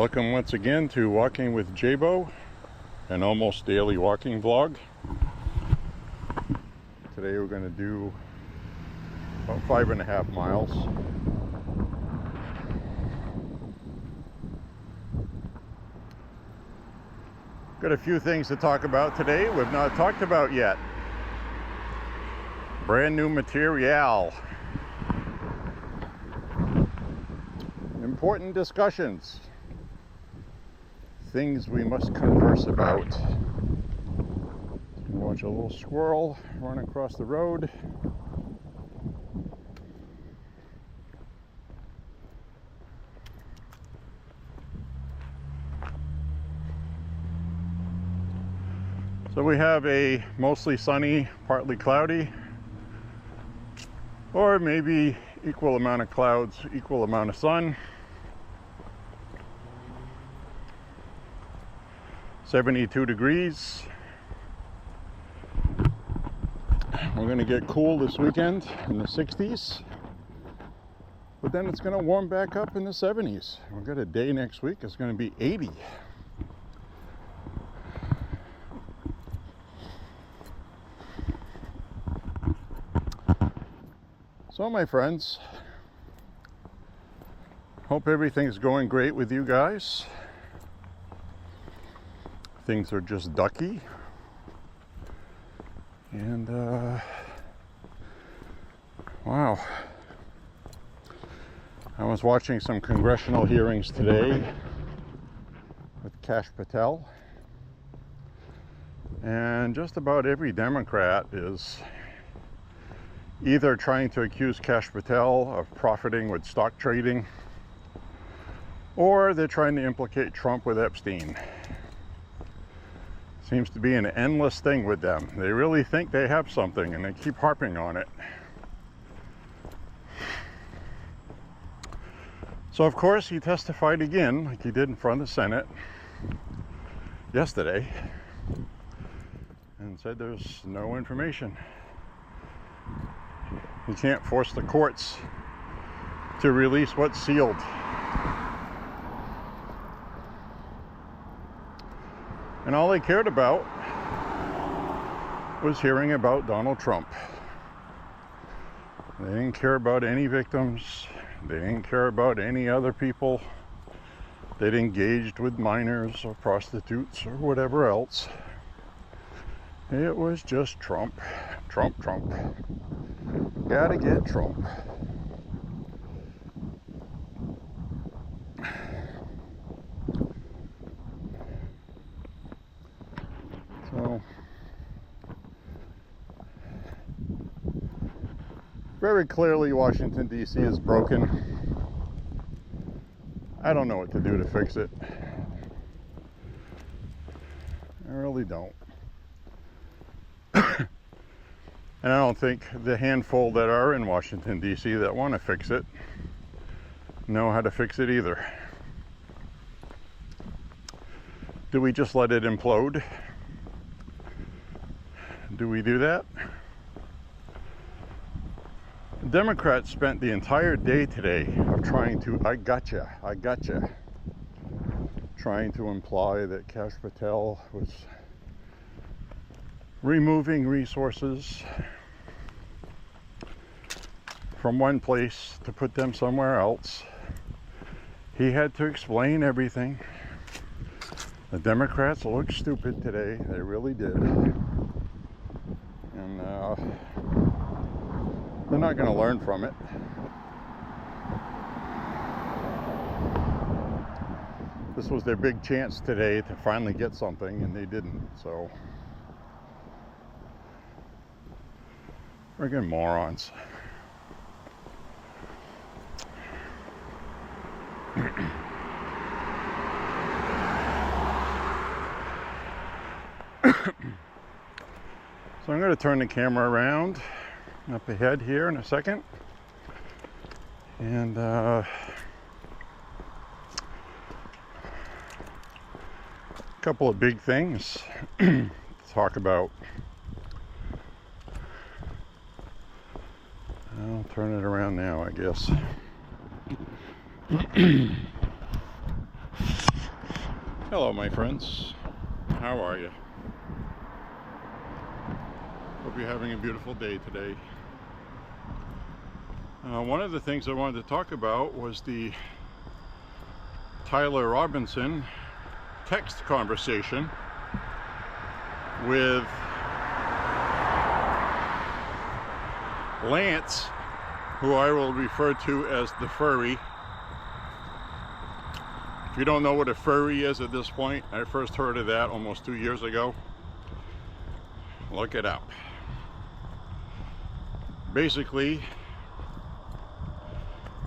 Welcome once again to Walking with J.Beau, an almost daily walking vlog. Today we're going to do about 5.5 miles. Got a few things to talk about today we've not talked about yet. Brand new material. Important discussions. Things we must converse about. Watch a little squirrel run across the road. So we have a mostly sunny, partly cloudy, or maybe equal amount of clouds, equal amount of sun. 72 degrees. We're going to get cool this weekend in the 60s, but then it's going to warm back up in the 70s. We've got a day next week, it's going to be 80. So my friends, hope everything's going great with you guys. Things are just ducky. And wow. I was watching some congressional hearings today with Kash Patel. And just about every Democrat is either trying to accuse Kash Patel of profiting with stock trading, or they're trying to implicate Trump with Epstein. Seems to be an endless thing with them. They really think they have something and they keep harping on it. So of course he testified again, like he did in front of the Senate yesterday, and said there's no information. You can't force the courts to release what's sealed. And all they cared about was hearing about Donald Trump. They didn't care about any victims. They didn't care about any other people that engaged with minors or prostitutes or whatever else. It was just Trump. Trump, Trump. Gotta get Trump. So, very clearly Washington, D.C. is broken. I don't know what to do to fix it. I really don't. And I don't think the handful that are in Washington, D.C. that want to fix it know how to fix it either. Do we just let it implode? Do we do that? The Democrats spent the entire day today of trying to, I gotcha, trying to imply that Kash Patel was removing resources from one place to put them somewhere else. He had to explain everything. The Democrats looked stupid today, they really did. And they're not going to learn from it. This was their big chance today to finally get something, and they didn't, so friggin' morons. So I'm going to turn the camera around up ahead here in a second, and a couple of big things to talk about. I'll turn it around now, I guess. Hello, my friends. How are you? Hope you're having a beautiful day today. One of the things I wanted to talk about was the Tyler Robinson text conversation with Lance, who I will refer to as the Furry. If you don't know what a furry is at this point, I first heard of that almost 2 years ago. Look it up. Basically,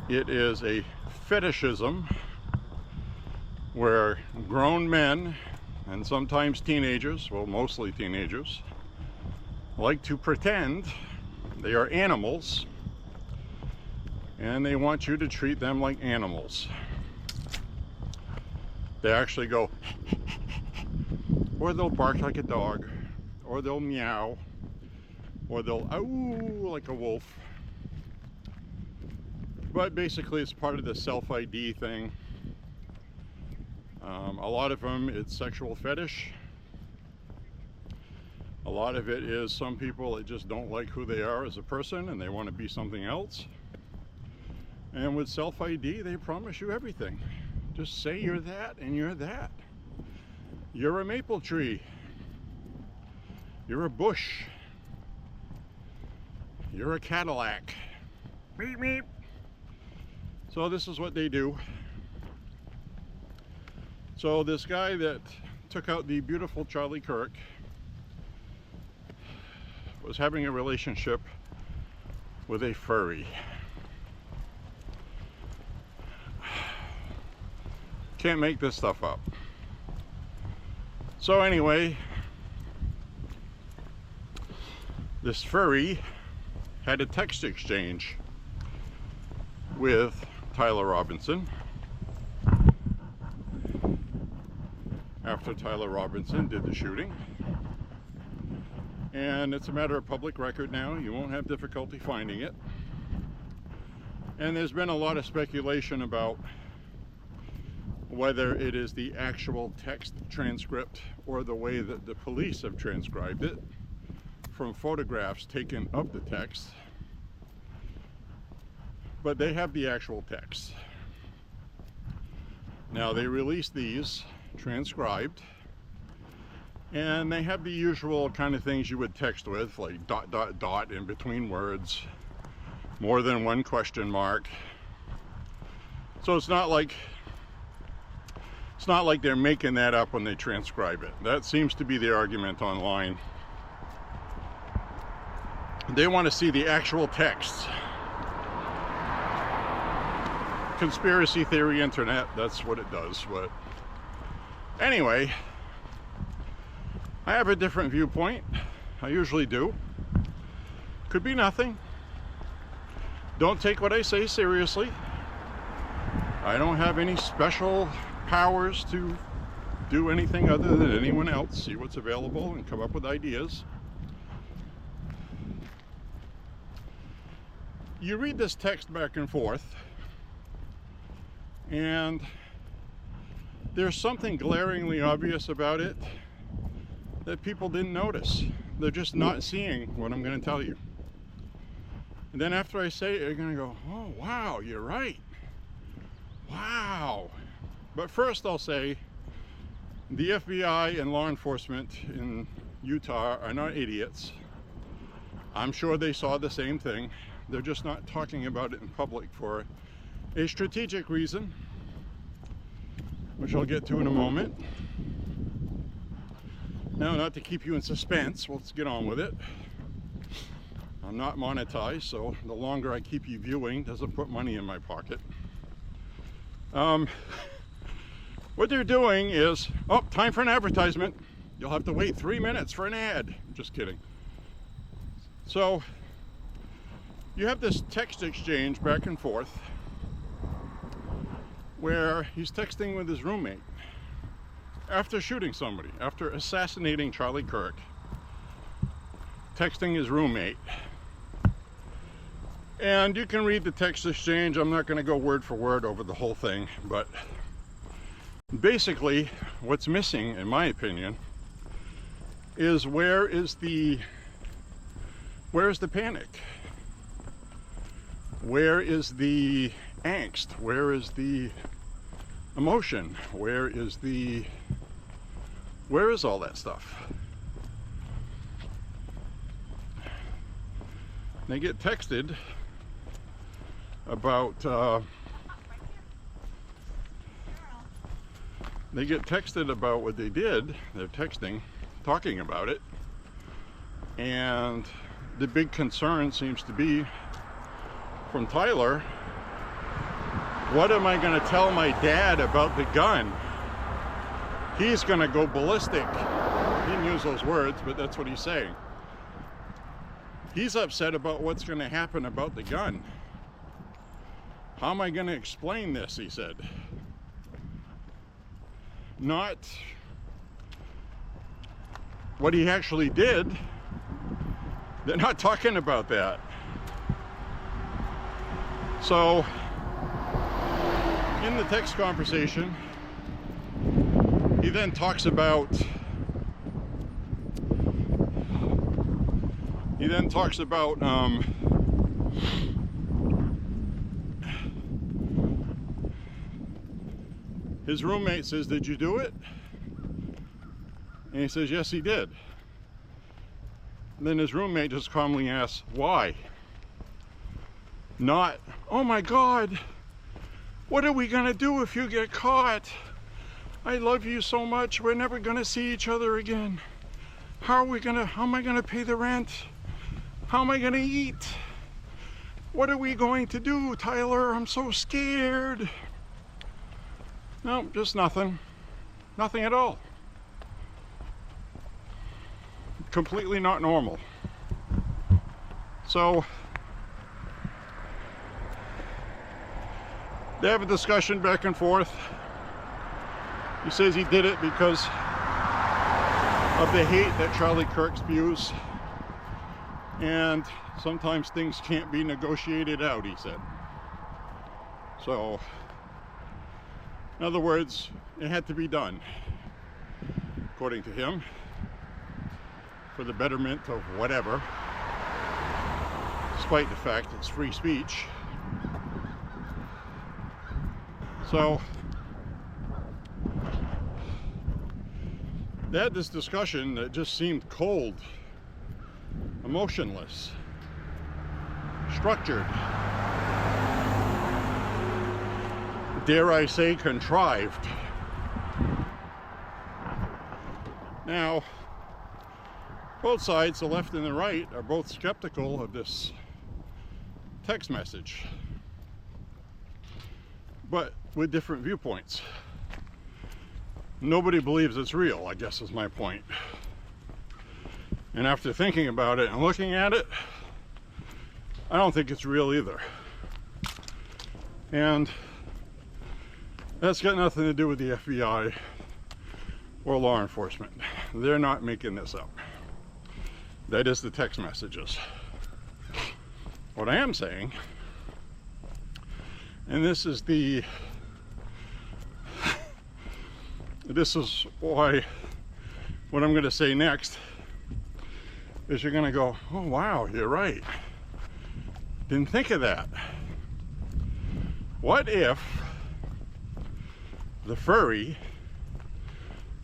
it is a fetishism where grown men, and sometimes teenagers, well, mostly teenagers, like to pretend they are animals, and they want you to treat them like animals. They actually go, or they'll bark like a dog, or they'll meow, or they'll ow like a wolf. But basically it's part of the self-ID thing. A lot of them, it's sexual fetish. A lot of it is some people that just don't like who they are as a person and they want to be something else. And with self-ID, they promise you everything. Just say you're that and you're that. You're a maple tree. You're a bush. You're a Cadillac. Meep, meep. So this is what they do. So this guy that took out the beautiful Charlie Kirk was having a relationship with a furry. Can't make this stuff up. So anyway, this furry had a text exchange with Tyler Robinson after Tyler Robinson did the shooting. And it's a matter of public record now. You won't have difficulty finding it. And there's been a lot of speculation about whether it is the actual text transcript or the way that the police have transcribed it from photographs taken of the text. But they have the actual text. Now they released these transcribed, and they have the usual kind of things you would text with, like ... in between words, more than one question mark. So it's not like they're making that up when they transcribe it. That seems to be the argument online. They want to see the actual text. Conspiracy theory internet, that's what it does. But anyway, I have a different viewpoint. I usually do. Could be nothing. Don't take what I say seriously. I don't have any special powers to do anything other than anyone else. See what's available and come up with ideas. You read this text back and forth, and there's something glaringly obvious about it that people didn't notice. They're just not seeing what I'm going to tell you. And then after I say it, you're going to go, oh wow, you're right. Wow. But first I'll say the FBI and law enforcement in Utah are not idiots. I'm sure they saw the same thing. They're just not talking about it in public for a strategic reason, which I'll get to in a moment. Now, not to keep you in suspense, let's get on with it. I'm not monetized, so the longer I keep you viewing doesn't put money in my pocket. What they're doing is, oh, time for an advertisement. You'll have to wait 3 minutes for an ad. Just kidding. So, you have this text exchange back and forth where he's texting with his roommate after shooting somebody, after assassinating Charlie Kirk, texting his roommate. And you can read the text exchange. I'm not going to go word for word over the whole thing, but Basically, what's missing, in my opinion, is where's the panic? Where is the angst? Where is the emotion? Where is all that stuff? They get texted about what they did. They're texting, talking about it, and the big concern seems to be from Tyler, what am I going to tell my dad about the gun? He's going to go ballistic. He didn't use those words, but that's what he's saying. He's upset about what's going to happen about the gun. How am I going to explain this, he said. Not what he actually did. They're not talking about that. So, in the text conversation, he then talks about his roommate says, "Did you do it?" And he says, "Yes, he did." And then his roommate just calmly asks, "Why?" Not, "Oh my God, what are we gonna do if you get caught? I love you so much, we're never gonna see each other again. How am I gonna pay the rent? How am I gonna eat? What are we going to do, Tyler? I'm so scared." No, just nothing. Nothing at all. Completely not normal. So, they have a discussion back and forth. He says he did it because of the hate that Charlie Kirk spews. And sometimes things can't be negotiated out, he said. So, in other words, it had to be done, according to him, for the betterment of whatever, despite the fact it's free speech. So, they had this discussion that just seemed cold, emotionless, structured, dare I say contrived. Now, both sides, the left and the right, are both skeptical of this text message, but with different viewpoints. Nobody believes it's real, I guess is my point. And after thinking about it and looking at it, I don't think it's real either. And that's got nothing to do with the FBI or law enforcement. They're not making this up. That is the text messages. What I am saying, and this is why what I'm going to say next is you're going to go, "Oh wow, you're right. Didn't think of that." What if the Furry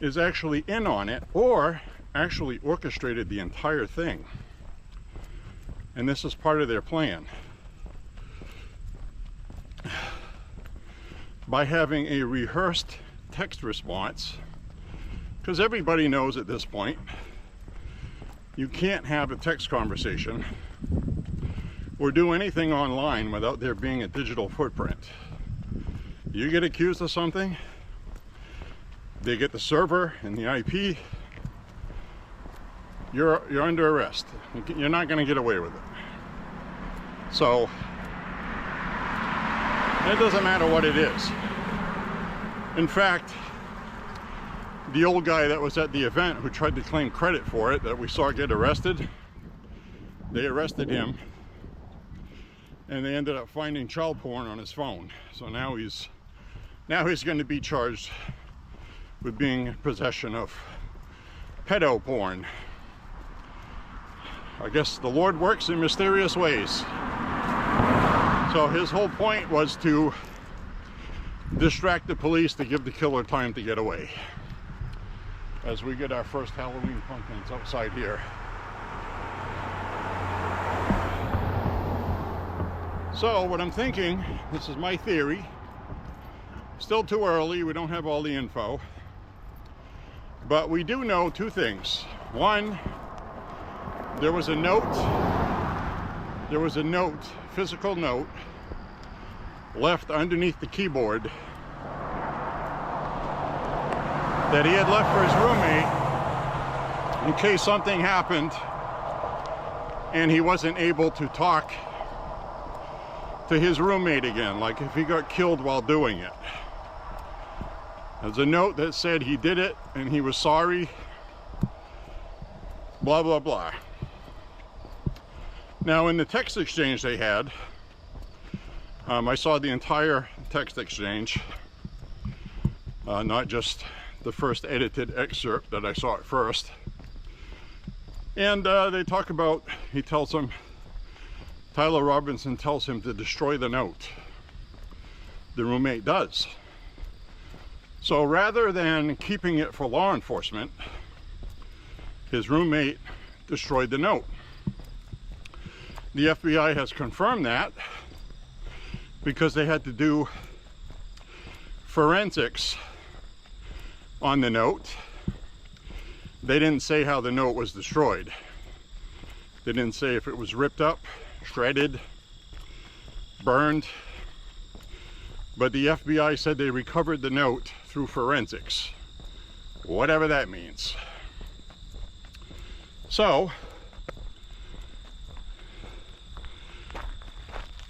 is actually in on it, or actually orchestrated the entire thing, and this is part of their plan, by having a rehearsed text response? Because everybody knows at this point you can't have a text conversation or do anything online without there being a digital footprint. You get accused of something, they get the server and the IP, you're under arrest. You're not going to get away with it. So it doesn't matter what it is. In fact, the old guy that was at the event who tried to claim credit for it, that we saw get arrested, they arrested him and they ended up finding child porn on his phone. So now he's going to be charged with being in possession of pedo porn. I guess the Lord works in mysterious ways. So his whole point was to distract the police to give the killer time to get away. As we get our first Halloween pumpkins outside here. So what I'm thinking, this is my theory, still too early, we don't have all the info, but we do know two things. One, there was a note, physical note, left underneath the keyboard that he had left for his roommate in case something happened and he wasn't able to talk to his roommate again, like if he got killed while doing it. There's a note that said he did it and he was sorry, blah blah blah. Now in the text exchange they had, I saw the entire text exchange, not just the first edited excerpt that I saw at first. And they talk about, he tells him, Tyler Robinson tells him to destroy the note. The roommate does. So rather than keeping it for law enforcement, his roommate destroyed the note. The FBI has confirmed that because they had to do forensics on the note. They didn't say how the note was destroyed. They didn't say if it was ripped up, shredded, burned, but the FBI said they recovered the note through forensics, whatever that means. So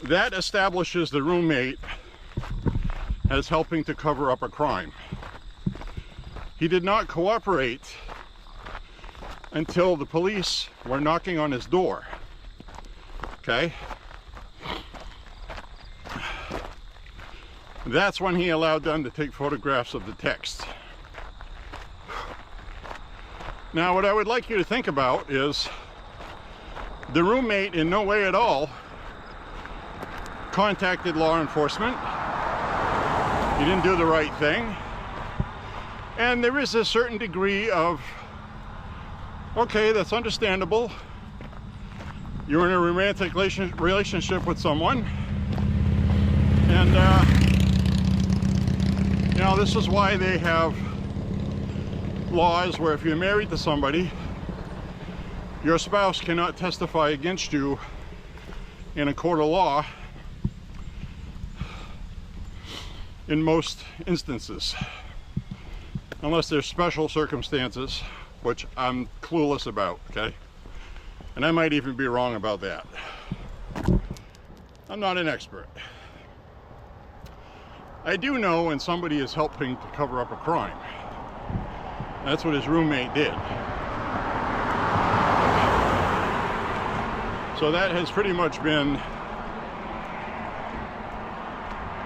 that establishes the roommate as helping to cover up a crime. He did not cooperate until the police were knocking on his door. Okay? That's when he allowed them to take photographs of the text. Now, what I would like you to think about is the roommate in no way at all contacted law enforcement. He didn't do the right thing. And there is a certain degree of, okay, that's understandable. You're in a romantic relationship with someone. And, you know, this is why they have laws where if you're married to somebody, your spouse cannot testify against you in a court of law in most instances. Unless there's special circumstances, which I'm clueless about, okay? And I might even be wrong about that. I'm not an expert. I do know when somebody is helping to cover up a crime. That's what his roommate did. So that has pretty much been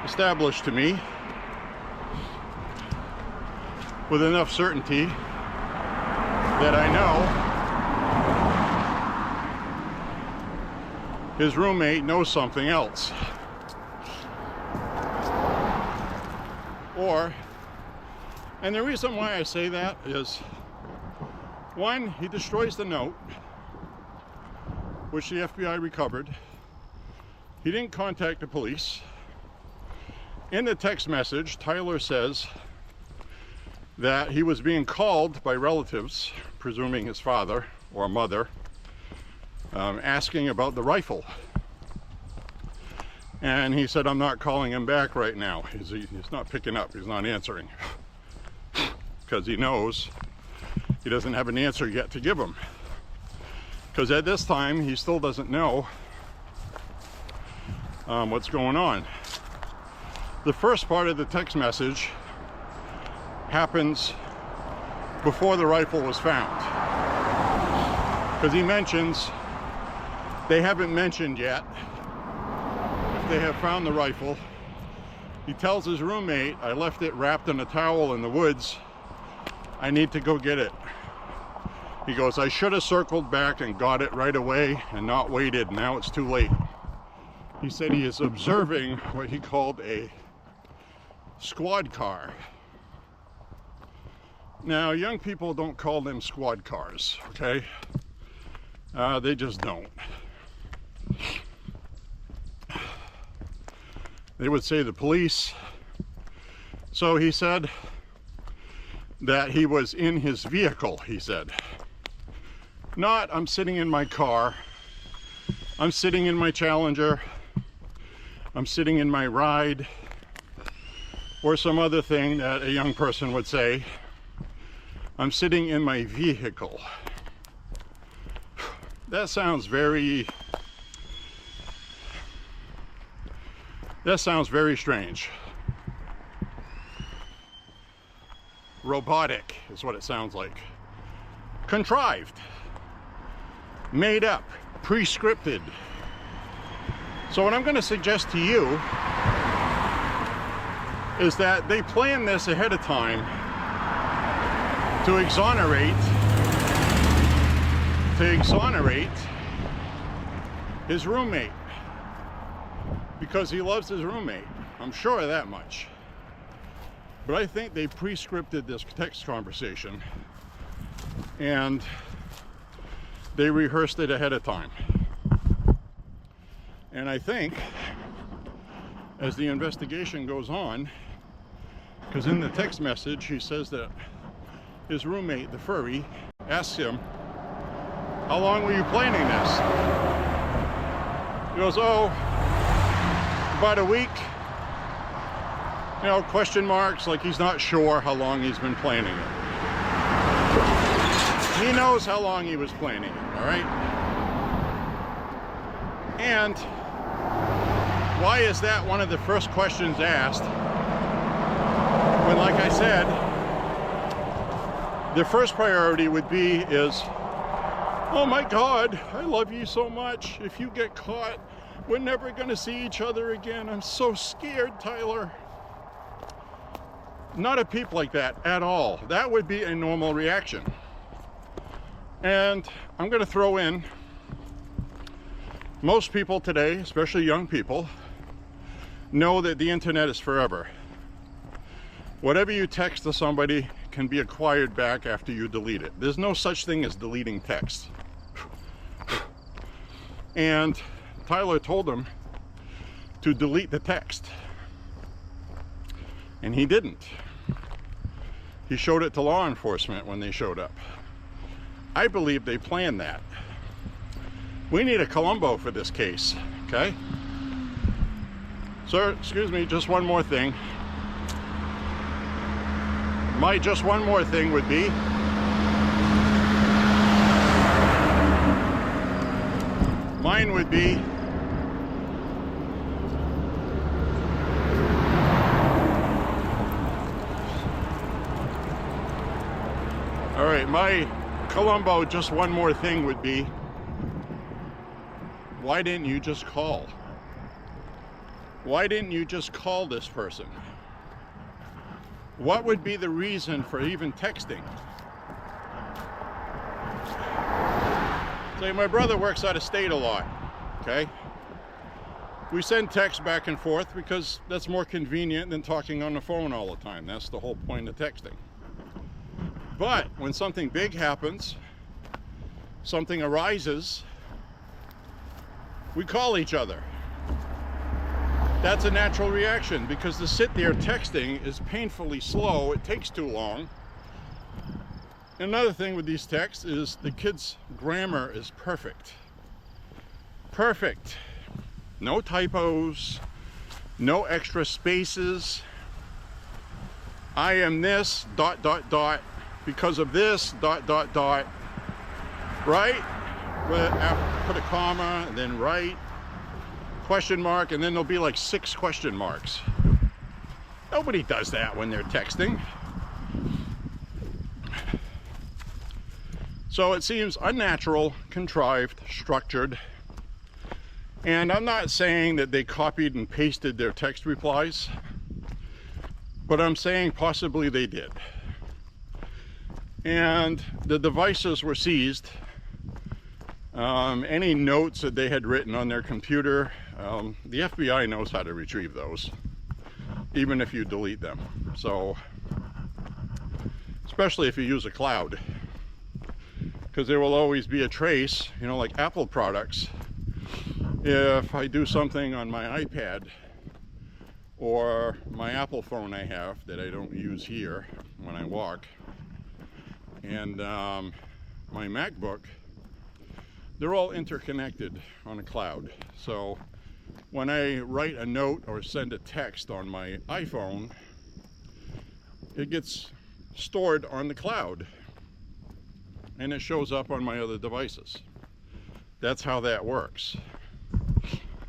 established to me with enough certainty that I know his roommate knows something else. And the reason why I say that is, one, he destroys the note, which the FBI recovered. He didn't contact the police. In the text message, Tyler says that he was being called by relatives, presuming his father or mother, asking about the rifle. And he said, I'm not calling him back right now. He's not picking up, he's not answering. Because he knows he doesn't have an answer yet to give him. Because at this time, he still doesn't know what's going on. The first part of the text message happens before the rifle was found. Because he mentions, they haven't mentioned yet if they have found the rifle. He tells his roommate, I left it wrapped in a towel in the woods I need to go get it. He goes, I should have circled back and got it right away and not waited. Now it's too late. He said he is observing what he called a squad car. Now, young people don't call them squad cars, okay? They just don't. They would say the police. So he said that he was in his vehicle, he said. Not, I'm sitting in my car. I'm sitting in my Challenger. I'm sitting in my ride. Or some other thing that a young person would say. I'm sitting in my vehicle. That sounds very strange. Robotic is what it sounds like. Contrived. Made up. Pre-scripted. So what I'm going to suggest to you is that they plan this ahead of time to exonerate his roommate, because he loves his roommate. I'm sure of that much. But I think they pre-scripted this text conversation and they rehearsed it ahead of time. And I think as the investigation goes on, because in the text message he says that his roommate, the furry, asks him, how long were you planning this? He goes, oh, about a week. You know, question marks, like he's not sure how long he's been planning it. He knows how long he was planning it, all right? And why is that one of the first questions asked? When, like I said, the first priority would be is, oh my God, I love you so much. If you get caught, we're never gonna see each other again. I'm so scared, Tyler. Not a peep like that at all. That would be a normal reaction. And I'm gonna throw in, most people today, especially young people, know that the internet is forever. Whatever you text to somebody can be acquired back after you delete it. There's no such thing as deleting text. And Tyler told him to delete the text. And he didn't. He showed it to law enforcement when they showed up. I believe they planned that. We need a Columbo for this case, okay? Sir, excuse me, just one more thing. My just one more thing would be, mine would be, all right, my Columbo just one more thing would be, why didn't you just call? Why didn't you just call this person? What would be the reason for even texting? Say, my brother works out of state a lot, okay? We send texts back and forth because that's more convenient than talking on the phone all the time. That's the whole point of texting. But when something big happens, something arises, we call each other. That's a natural reaction, because to sit there texting is painfully slow. It takes too long. Another thing with these texts is the kids' grammar is perfect. Perfect. No typos, no extra spaces. I am this, ... because of this, ... right? Put a comma, and then right. Question mark, and then there'll be like 6 question marks. Nobody does that when they're texting. So it seems unnatural, contrived, structured. And I'm not saying that they copied and pasted their text replies, but I'm saying possibly they did. and the devices were seized. Any notes that they had written on their computer, the FBI knows how to retrieve those, even if you delete them. So, especially if you use a cloud, because there will always be a trace, you know, like Apple products. If I do something on my iPad or my Apple phone I have that I don't use here when I walk, and my MacBook, they're all interconnected on a cloud. So when I write a note or send a text on my iPhone, it gets stored on the cloud and it shows up on my other devices. That's how that works.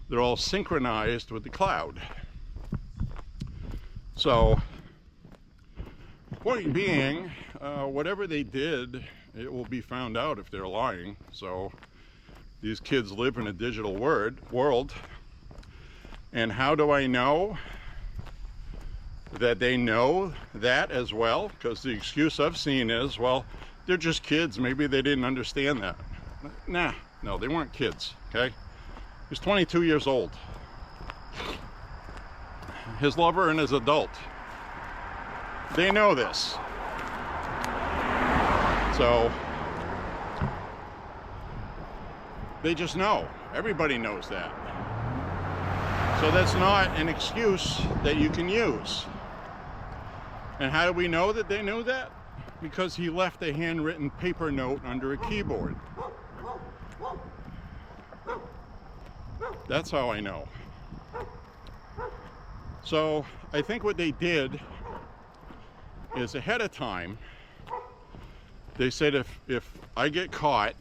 They're all synchronized with the cloud. So, point being, whatever they did, it will be found out if they're lying. So these kids live in a digital world. And how do I know that they know that as well? Because the excuse I've seen is, well, they're just kids. Maybe they didn't understand that. Nah, no, they weren't kids, okay? He's 22 years old. His lover and his adult. They know this. So, they just know. Everybody knows that. So that's not an excuse that you can use. And how do we know that they knew that? Because he left a handwritten paper note under a keyboard. That's how I know. So I think what they did is ahead of time, they said if I get caught,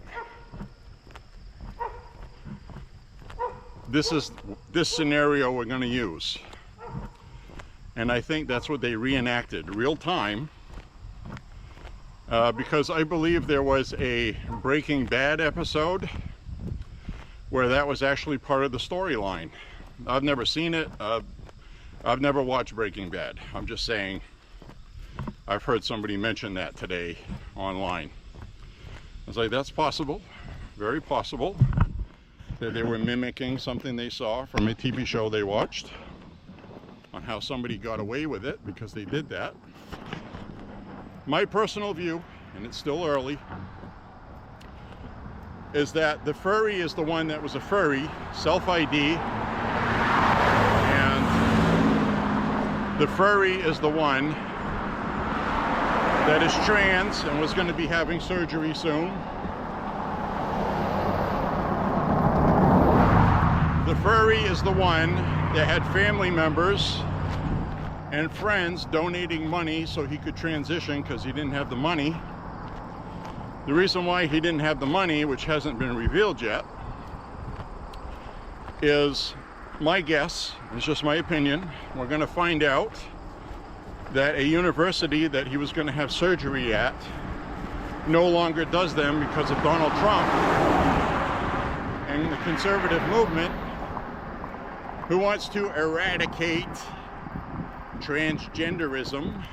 this is this scenario we're going to use. And I think that's what they reenacted real time, because I believe there was a Breaking Bad episode where that was actually part of the storyline. I've never seen it. I've never watched Breaking Bad. I'm just saying, I've heard somebody mention that today online. I was like, that's possible, very possible, that they were mimicking something they saw from a TV show they watched on how somebody got away with it because they did that. My personal view, and it's still early, is that the furry is the one that was a furry, self-ID, and the furry is the one that is trans and was going to be having surgery soon. The furry is the one that had family members and friends donating money so he could transition because he didn't have the money. The reason why he didn't have the money, which hasn't been revealed yet, is my guess, it's just my opinion. We're going to find out that a university that he was going to have surgery at no longer does them because of Donald Trump and the conservative movement, who wants to eradicate transgenderism,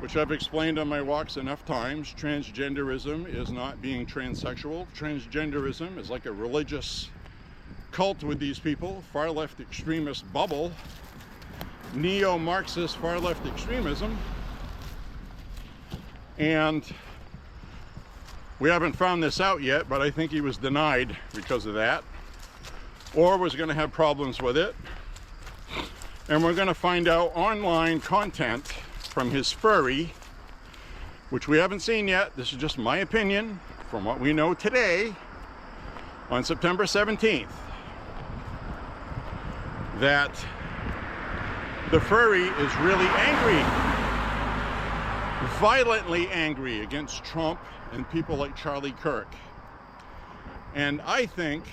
which I've explained on my walks enough times. Transgenderism is not being transsexual. Transgenderism is like a religious cult with these people, far left extremist bubble, neo-Marxist far left extremism. And we haven't found this out yet, but I think he was denied because of that, or was going to have problems with it. And we're going to find out online content from his furry, which we haven't seen yet. This is just my opinion from what we know today on September 17th, that the furry is really angry, violently angry against Trump and people like Charlie Kirk. And I think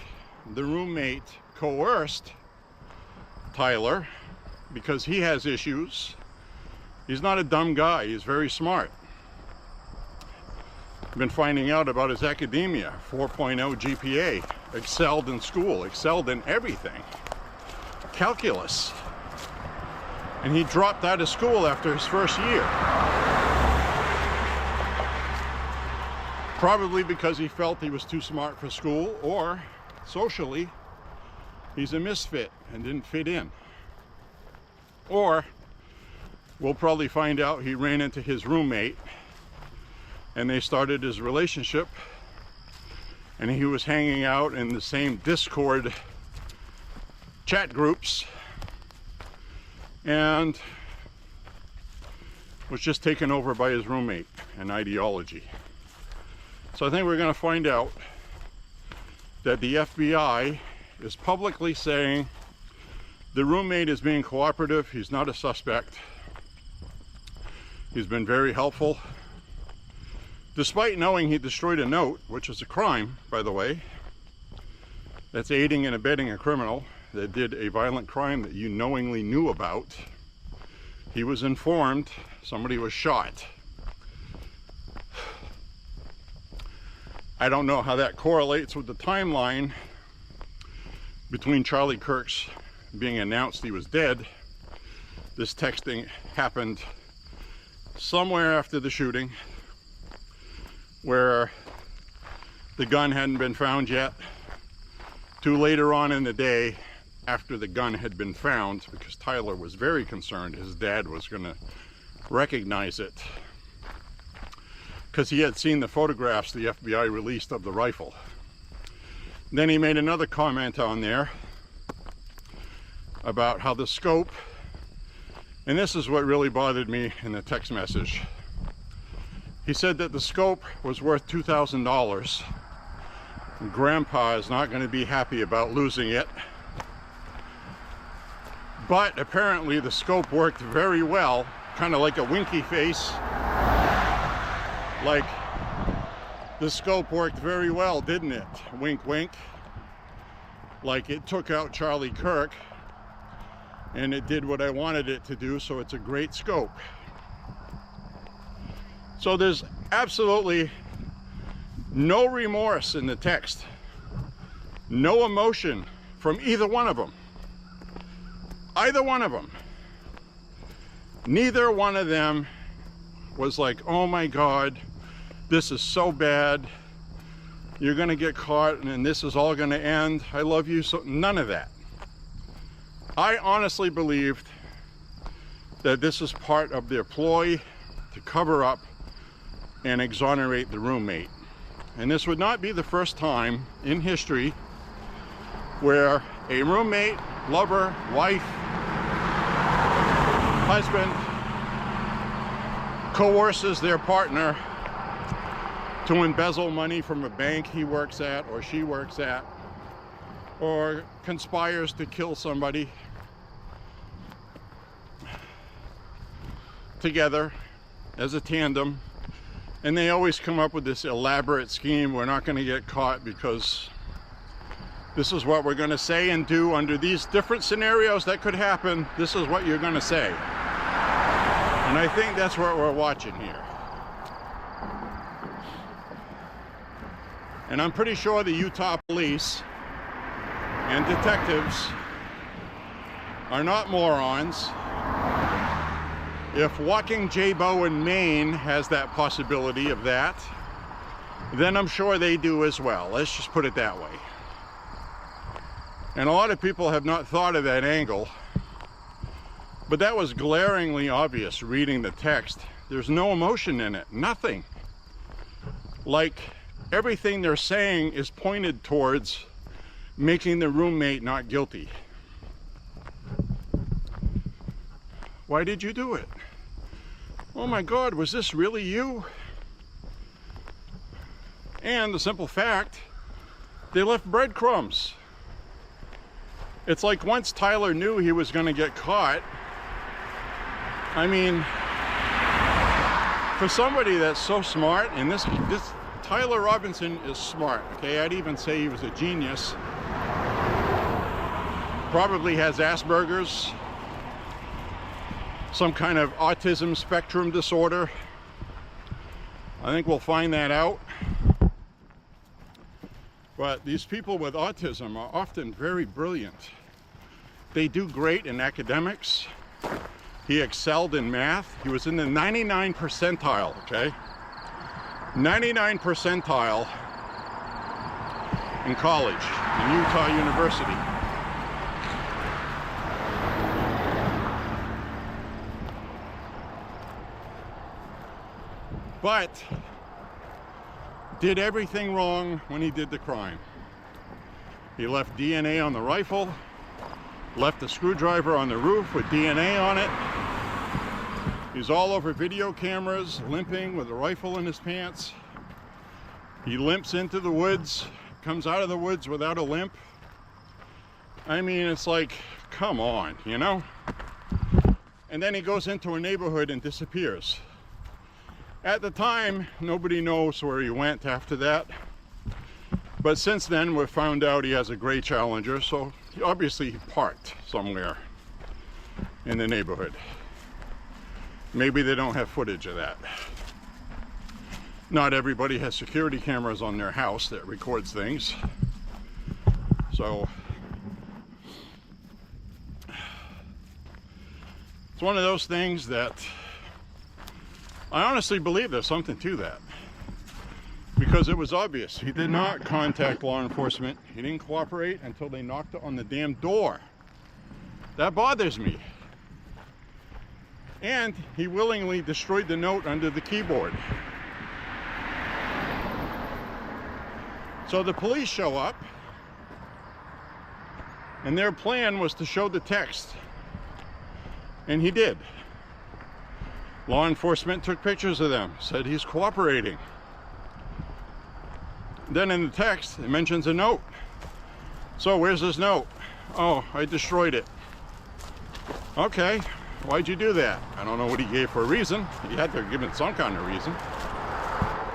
the roommate coerced Tyler because he has issues. He's not a dumb guy, he's very smart. I've been finding out about his academia, 4.0 GPA, excelled in school, excelled in everything, calculus. And he dropped out of school after his first year. Probably because he felt he was too smart for school, or socially, he's a misfit and didn't fit in. Or we'll probably find out he ran into his roommate and they started his relationship, and he was hanging out in the same Discord chat groups and was just taken over by his roommate and ideology. So I think we're going to find out that the FBI is publicly saying the roommate is being cooperative. He's not a suspect. He's been very helpful. Despite knowing he destroyed a note, which is a crime, by the way. That's aiding and abetting a criminal that did a violent crime that you knowingly knew about. He was informed somebody was shot. I don't know how that correlates with the timeline between Charlie Kirk's being announced he was dead. This texting happened somewhere after the shooting, where the gun hadn't been found yet, to later on in the day after the gun had been found, because Tyler was very concerned his dad was going to recognize it, because he had seen the photographs the FBI released of the rifle. Then he made another comment on there about how the scope, and this is what really bothered me in the text message. He said that the scope was worth $2,000. Grandpa is not going to be happy about losing it. But apparently the scope worked very well, kind of like a winky face. Like, the scope worked very well, didn't it? Wink, wink. Like, it took out Charlie Kirk, and it did what I wanted it to do, so it's a great scope. So there's absolutely no remorse in the text. No emotion from either one of them. Either one of them. Neither one of them was like, oh my God, this is so bad. You're gonna get caught and this is all gonna end. I love you. So none of that. I honestly believed that this is part of their ploy to cover up and exonerate the roommate. And this would not be the first time in history where a roommate, lover, wife, husband coerces their partner to embezzle money from a bank he works at or she works at, or conspires to kill somebody together as a tandem. And they always come up with this elaborate scheme. We're not going to get caught because this is what we're going to say and do under these different scenarios that could happen. This is what you're going to say. And I think that's what we're watching here. And I'm pretty sure the Utah police and detectives are not morons. If walking J.Beau in Maine has that possibility of that, then I'm sure they do as well. Let's just put it that way. And a lot of people have not thought of that angle, but that was glaringly obvious reading the text. There's no emotion in it, nothing. Like, everything they're saying is pointed towards making the roommate not guilty. Why did you do it? Oh my God, was this really you? And the simple fact, they left breadcrumbs. It's like once Tyler knew he was going to get caught, I mean, for somebody that's so smart, and this Tyler Robinson is smart, okay? I'd even say he was a genius. Probably has Asperger's, some kind of autism spectrum disorder. I think we'll find that out. But these people with autism are often very brilliant. They do great in academics. He excelled in math. He was in the 99 percentile, okay? 99 percentile in college, in Utah University. But did everything wrong when he did the crime. He left DNA on the rifle, left a screwdriver on the roof with DNA on it. He's all over video cameras, limping with a rifle in his pants. He limps into the woods, comes out of the woods without a limp. I mean, it's like, come on, you know? And then he goes into a neighborhood and disappears. At the time, nobody knows where he went after that. But since then, we've found out he has a gray Challenger, so obviously he parked somewhere in the neighborhood. Maybe they don't have footage of that. Not everybody has security cameras on their house that records things. So it's one of those things that I honestly believe there's something to that. Because it was obvious. He did not contact law enforcement. He didn't cooperate until they knocked on the damn door. That bothers me. And he willingly destroyed the note under the keyboard. So the police show up, and their plan was to show the text. And he did. Law enforcement took pictures of them, said he's cooperating. Then in the text, it mentions a note. So where's this note? Oh, I destroyed it. Okay, why'd you do that? I don't know what he gave for a reason. He had to have given some kind of reason.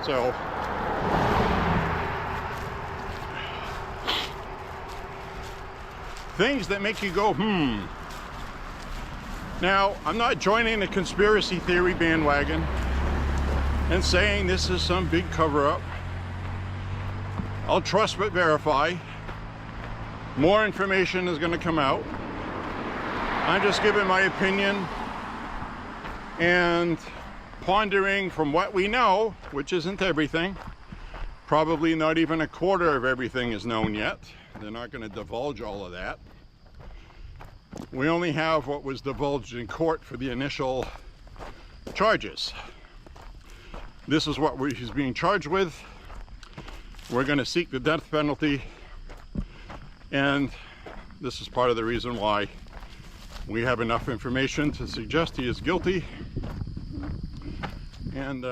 So, things that make you go, Now, I'm not joining the conspiracy theory bandwagon and saying this is some big cover-up. I'll trust but verify. More information is going to come out. I'm just giving my opinion and pondering from what we know, which isn't everything. Probably not even a quarter of everything is known yet. They're not going to divulge all of that. We only have what was divulged in court for the initial charges. This is what he's being charged with. We're going to seek the death penalty, and this is part of the reason why we have enough information to suggest he is guilty. And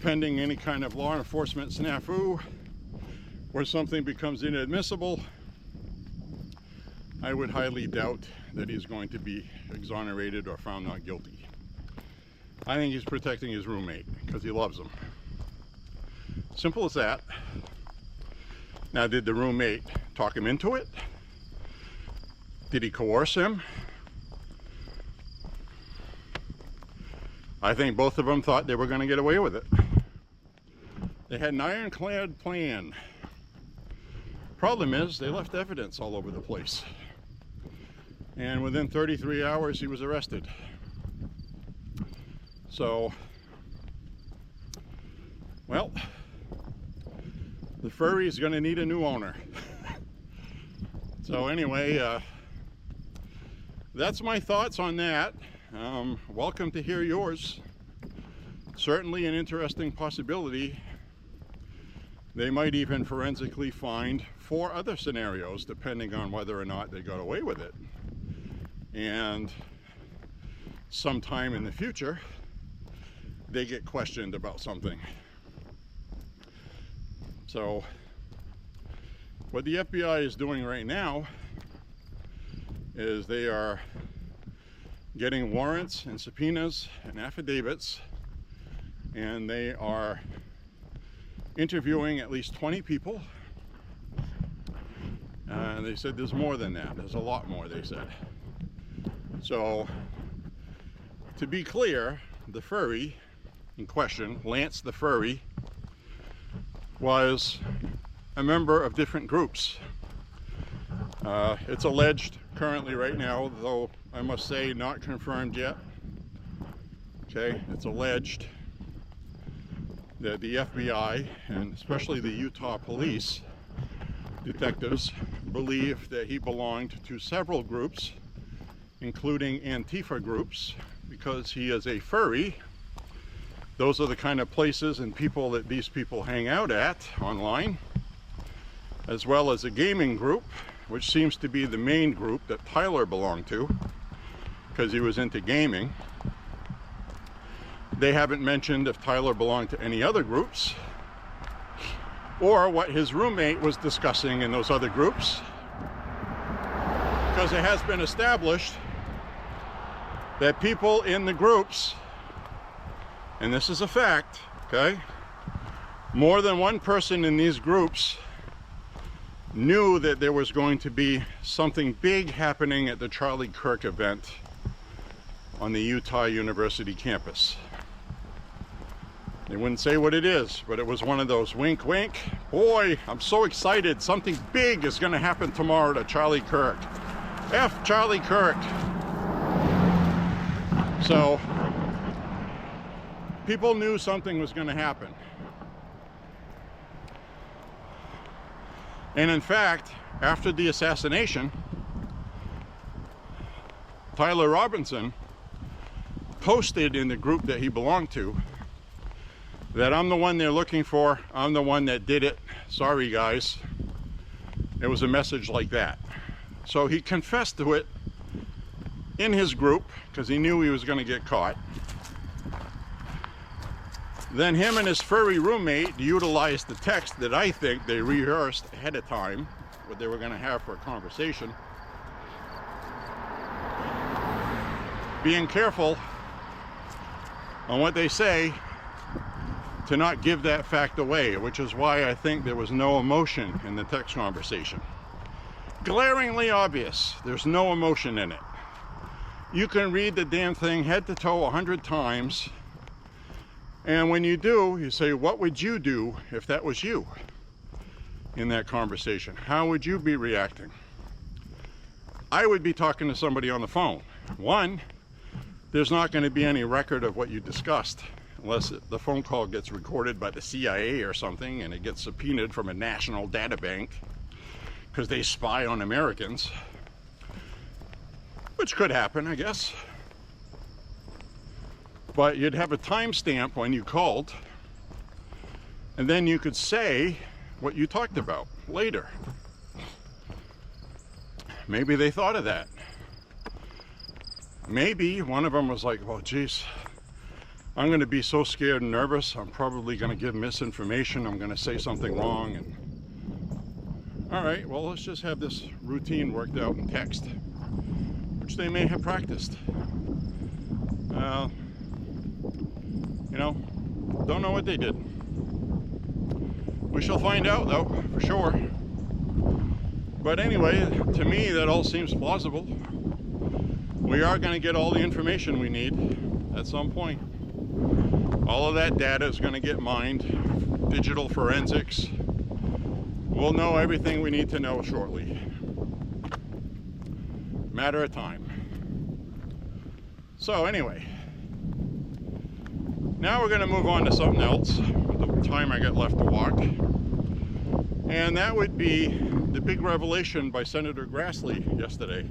pending any kind of law enforcement snafu where something becomes inadmissible, I would highly doubt that he's going to be exonerated or found not guilty. I think he's protecting his roommate because he loves him. Simple as that. Now, did the roommate talk him into it? Did he coerce him? I think both of them thought they were going to get away with it. They had an ironclad plan. Problem is, they left evidence all over the place. And within 33 hours, he was arrested. So, well, the Furry is going to need a new owner. So anyway, that's my thoughts on that. Welcome to hear yours. Certainly an interesting possibility. They might even forensically find 4 other scenarios, depending on whether or not they got away with it. And sometime in the future, they get questioned about something. So, what the FBI is doing right now is they are getting warrants and subpoenas and affidavits, and they are interviewing at least 20 people. They said there's more than that. There's a lot more, they said. So, to be clear, the Furry in question, Lance the Furry, was a member of different groups. It's alleged currently right now, though I must say not confirmed yet. Okay, it's alleged that the FBI and especially the Utah police detectives believe that he belonged to several groups, including Antifa groups, because he is a furry. Those are the kind of places and people that these people hang out at online, as well as a gaming group, which seems to be the main group that Tyler belonged to, because he was into gaming. They haven't mentioned if Tyler belonged to any other groups, or what his roommate was discussing in those other groups, because it has been established that people in the groups, and this is a fact, okay, more than one person in these groups knew that there was going to be something big happening at the Charlie Kirk event on the Utah University campus. They wouldn't say what it is, but it was one of those wink wink, boy, I'm so excited, something big is going to happen tomorrow to Charlie Kirk. F Charlie Kirk. So people knew something was going to happen. And in fact, after the assassination, Tyler Robinson posted in the group that he belonged to that I'm the one they're looking for, I'm the one that did it, sorry guys. It was a message like that. So he confessed to it in his group because he knew he was going to get caught. Then him and his furry roommate utilized the text that I think they rehearsed ahead of time, what they were going to have for a conversation. Being careful on what they say to not give that fact away, which is why I think there was no emotion in the text conversation. Glaringly obvious, there's no emotion in it. You can read the damn thing head to toe 100 times, and when you do, you say, what would you do if that was you in that conversation? How would you be reacting? I would be talking to somebody on the phone. One, there's not going to be any record of what you discussed unless the phone call gets recorded by the CIA or something and it gets subpoenaed from a national data bank because they spy on Americans, which could happen, I guess. But you'd have a timestamp when you called, and then you could say what you talked about later. Maybe they thought of that. Maybe one of them was like, well, geez, I'm going to be so scared and nervous, I'm probably going to give misinformation, I'm going to say something wrong. And all right, well, let's just have this routine worked out in text, which they may have practiced. You know, don't know what they did. We shall find out, though, for sure. But anyway, to me, that all seems plausible. We are going to get all the information we need at some point. All of that data is going to get mined, digital forensics. We'll know everything we need to know shortly. Matter of time. So anyway, now we're going to move on to something else with the time I got left to walk. And that would be the big revelation by Senator Grassley yesterday.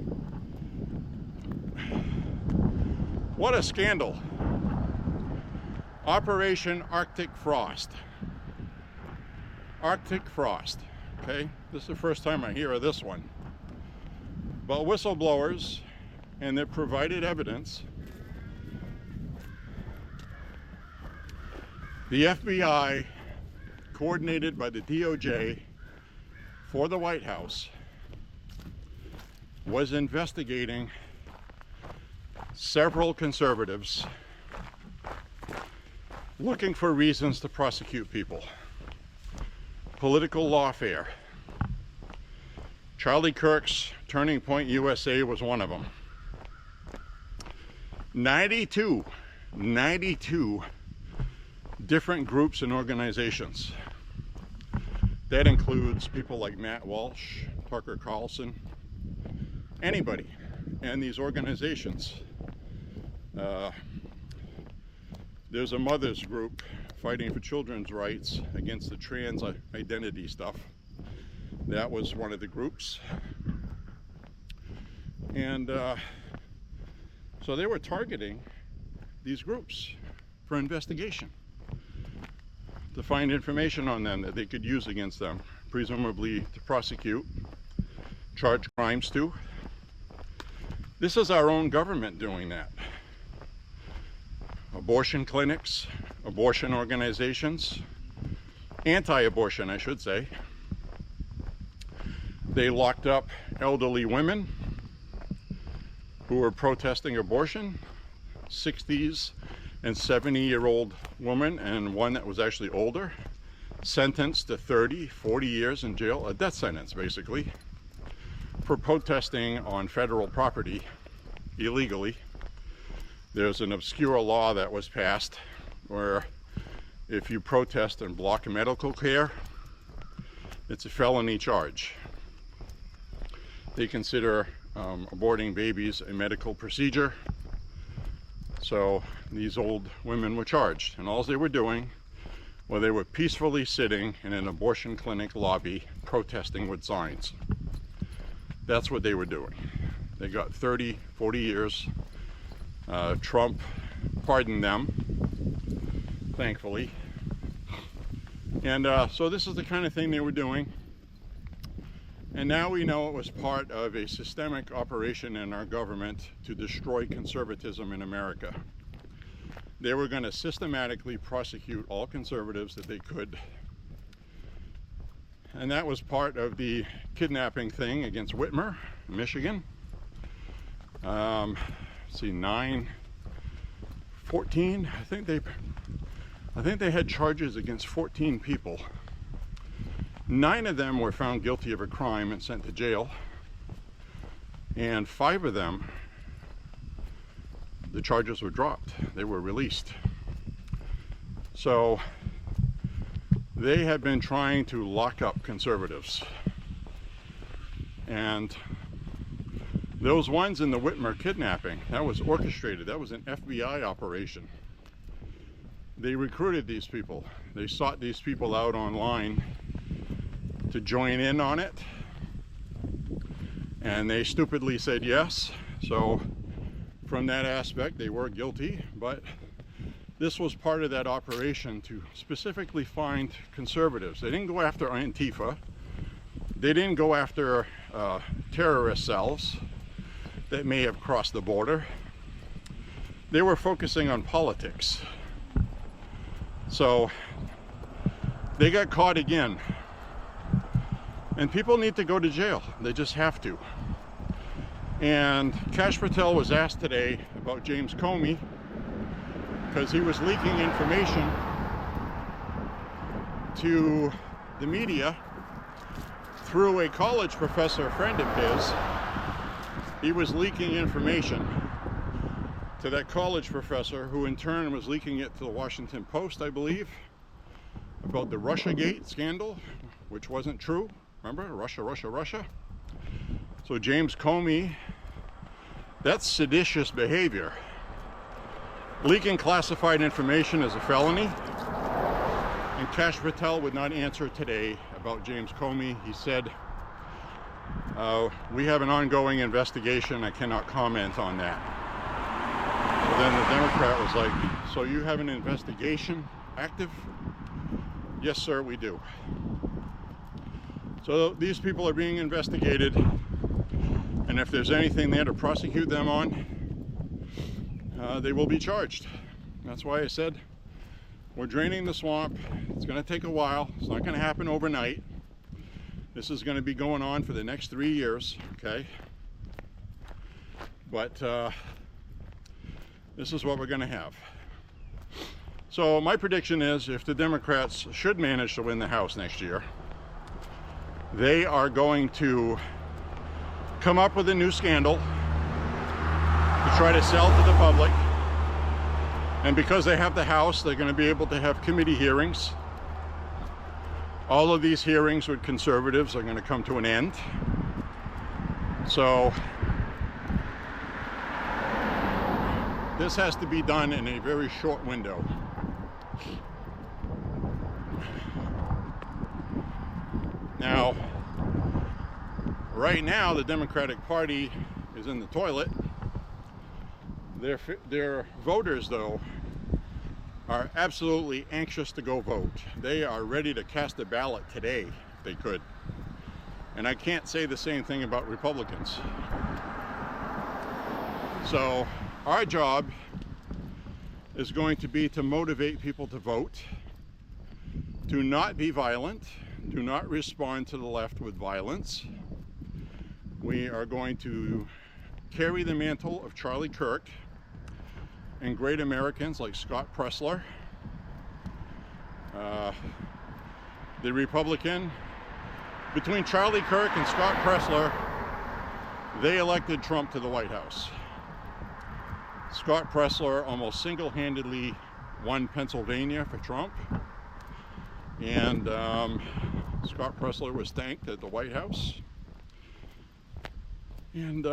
What a scandal. Operation Arctic Frost. Arctic Frost. Okay, this is the first time I hear of this one. But whistleblowers, and they provided evidence. The FBI, coordinated by the DOJ for the White House, was investigating several conservatives looking for reasons to prosecute people. Political lawfare. Charlie Kirk's Turning Point USA was one of them. 92 different groups and organizations. That includes people like Matt Walsh, Tucker Carlson, anybody. And these organizations. There's a mother's group fighting for children's rights against the trans identity stuff. That was one of the groups. And so they were targeting these groups for investigation to find information on them that they could use against them, presumably to prosecute, charge crimes to. This is our own government doing that. Abortion clinics, abortion organizations, anti-abortion, I should say. They locked up elderly women who were protesting abortion, 60s and 70-year-old woman, and one that was actually older, sentenced to 30, 40 years in jail, a death sentence basically, for protesting on federal property illegally. There's an obscure law that was passed where if you protest and block medical care, it's a felony charge. They consider aborting babies a medical procedure. So these old women were charged, and all they were doing, well, they were peacefully sitting in an abortion clinic lobby protesting with signs. That's what they were doing. They got 30, 40 years. Trump pardoned them, thankfully. And so this is the kind of thing they were doing. And now we know it was part of a systemic operation in our government to destroy conservatism in America. They were going to systematically prosecute all conservatives that they could. And that was part of the kidnapping thing against Whitmer, Michigan. Let's see, 14, I think they had charges against 14 people. 9 of them were found guilty of a crime and sent to jail, and 5 of them, the charges were dropped. They were released. So they have been trying to lock up conservatives, and those ones in the Whitmer kidnapping, that was orchestrated. That was an FBI operation. They recruited these people. They sought these people out online to join in on it, and they stupidly said yes. So from that aspect they were guilty, but this was part of that operation to specifically find conservatives. They didn't go after Antifa. They didn't go after terrorist cells that may have crossed the border. They were focusing on politics. So they got caught again. And people need to go to jail. They just have to. And Kash Patel was asked today about James Comey because he was leaking information to the media through a college professor friend of his. He was leaking information to that college professor, who in turn was leaking it to the Washington Post, I believe, about the Russiagate scandal, which wasn't true. Remember, Russia. So James Comey, that's seditious behavior. Leaking classified information is a felony. And Kash Patel would not answer today about James Comey. He said, we have an ongoing investigation. I cannot comment on that. So then the Democrat was like, so you have an investigation active? Yes, sir, we do. So these people are being investigated, and if there's anything there to prosecute them on, they will be charged. That's why I said we're draining the swamp. It's going to take a while. It's not going to happen overnight. This is going to be going on for the next 3 years, okay? But this is what we're going to have. So my prediction is, if the Democrats should manage to win the House next year, they are going to come up with a new scandal to try to sell to the public. And because they have the House, they're going to be able to have committee hearings. All of these hearings with conservatives are going to come to an end. So this has to be done in a very short window. Now, right now, the Democratic Party is in the toilet. Their voters, though, are absolutely anxious to go vote. They are ready to cast a ballot today, if they could. And I can't say the same thing about Republicans. So, our job is going to be to motivate people to vote, to not be violent, do not respond to the left with violence. We are going to carry the mantle of Charlie Kirk and great Americans like Scott Presler. The Republican, between Charlie Kirk and Scott Presler, they elected Trump to the White House. Scott Presler almost single-handedly won Pennsylvania for Trump, and Scott Presler was thanked at the White House. And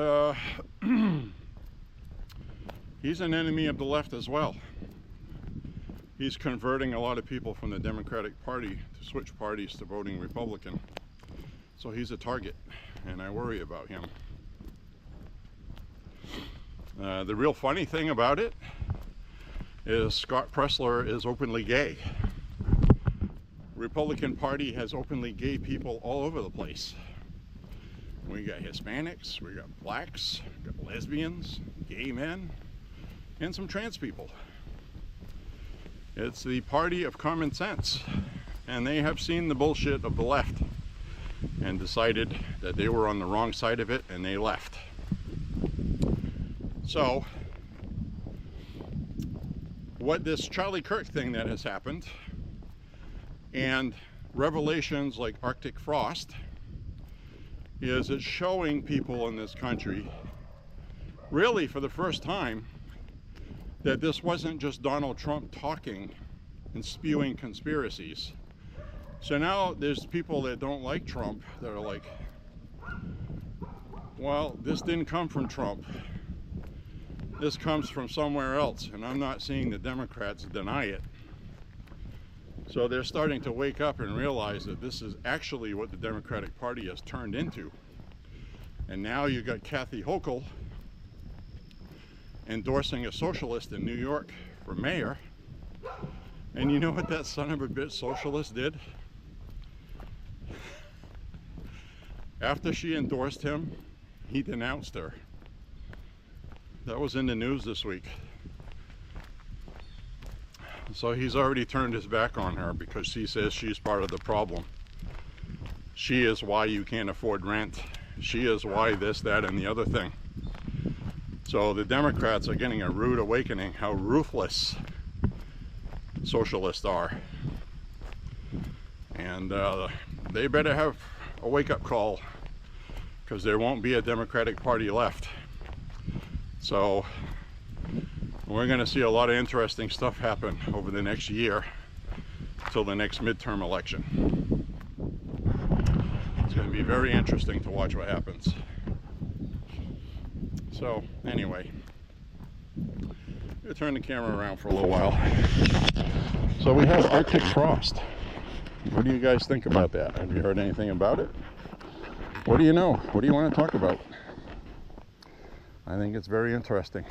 he's an enemy of the left as well. He's converting a lot of people from the Democratic Party to switch parties to voting Republican. So he's a target, and I worry about him. The real funny thing about it is Scott Presler is openly gay. Republican Party has openly gay people all over the place. We got Hispanics, we got blacks, we got lesbians, gay men, and some trans people. It's the party of common sense, and they have seen the bullshit of the left and decided that they were on the wrong side of it, and they left. So, what this Charlie Kirk thing that has happened, and revelations like Arctic frost, is it's showing people in this country, really for the first time, that this wasn't just Donald Trump talking and spewing conspiracies. So now there's people that don't like Trump that are like, well, this didn't come from Trump. This comes from somewhere else, and I'm not seeing the Democrats deny it. So they're starting to wake up and realize that this is actually what the Democratic Party has turned into. And now you got Kathy Hochul endorsing a socialist in New York for mayor. And you know what that son of a bitch socialist did? After she endorsed him, he denounced her. That was in the news this week. So he's already turned his back on her because she says she's part of the problem. She is why you can't afford rent. She is why this, that, and the other thing. So the Democrats are getting a rude awakening how ruthless socialists are. And they better have a wake-up call, because there won't be a Democratic Party left. So we're going to see a lot of interesting stuff happen over the next year till the next midterm election. It's going to be very interesting to watch what happens. So anyway, I'm going to turn the camera around for a little while. So we have Arctic frost. What do you guys think about that? Have you heard anything about it? What do you know? What do you want to talk about? I think it's very interesting.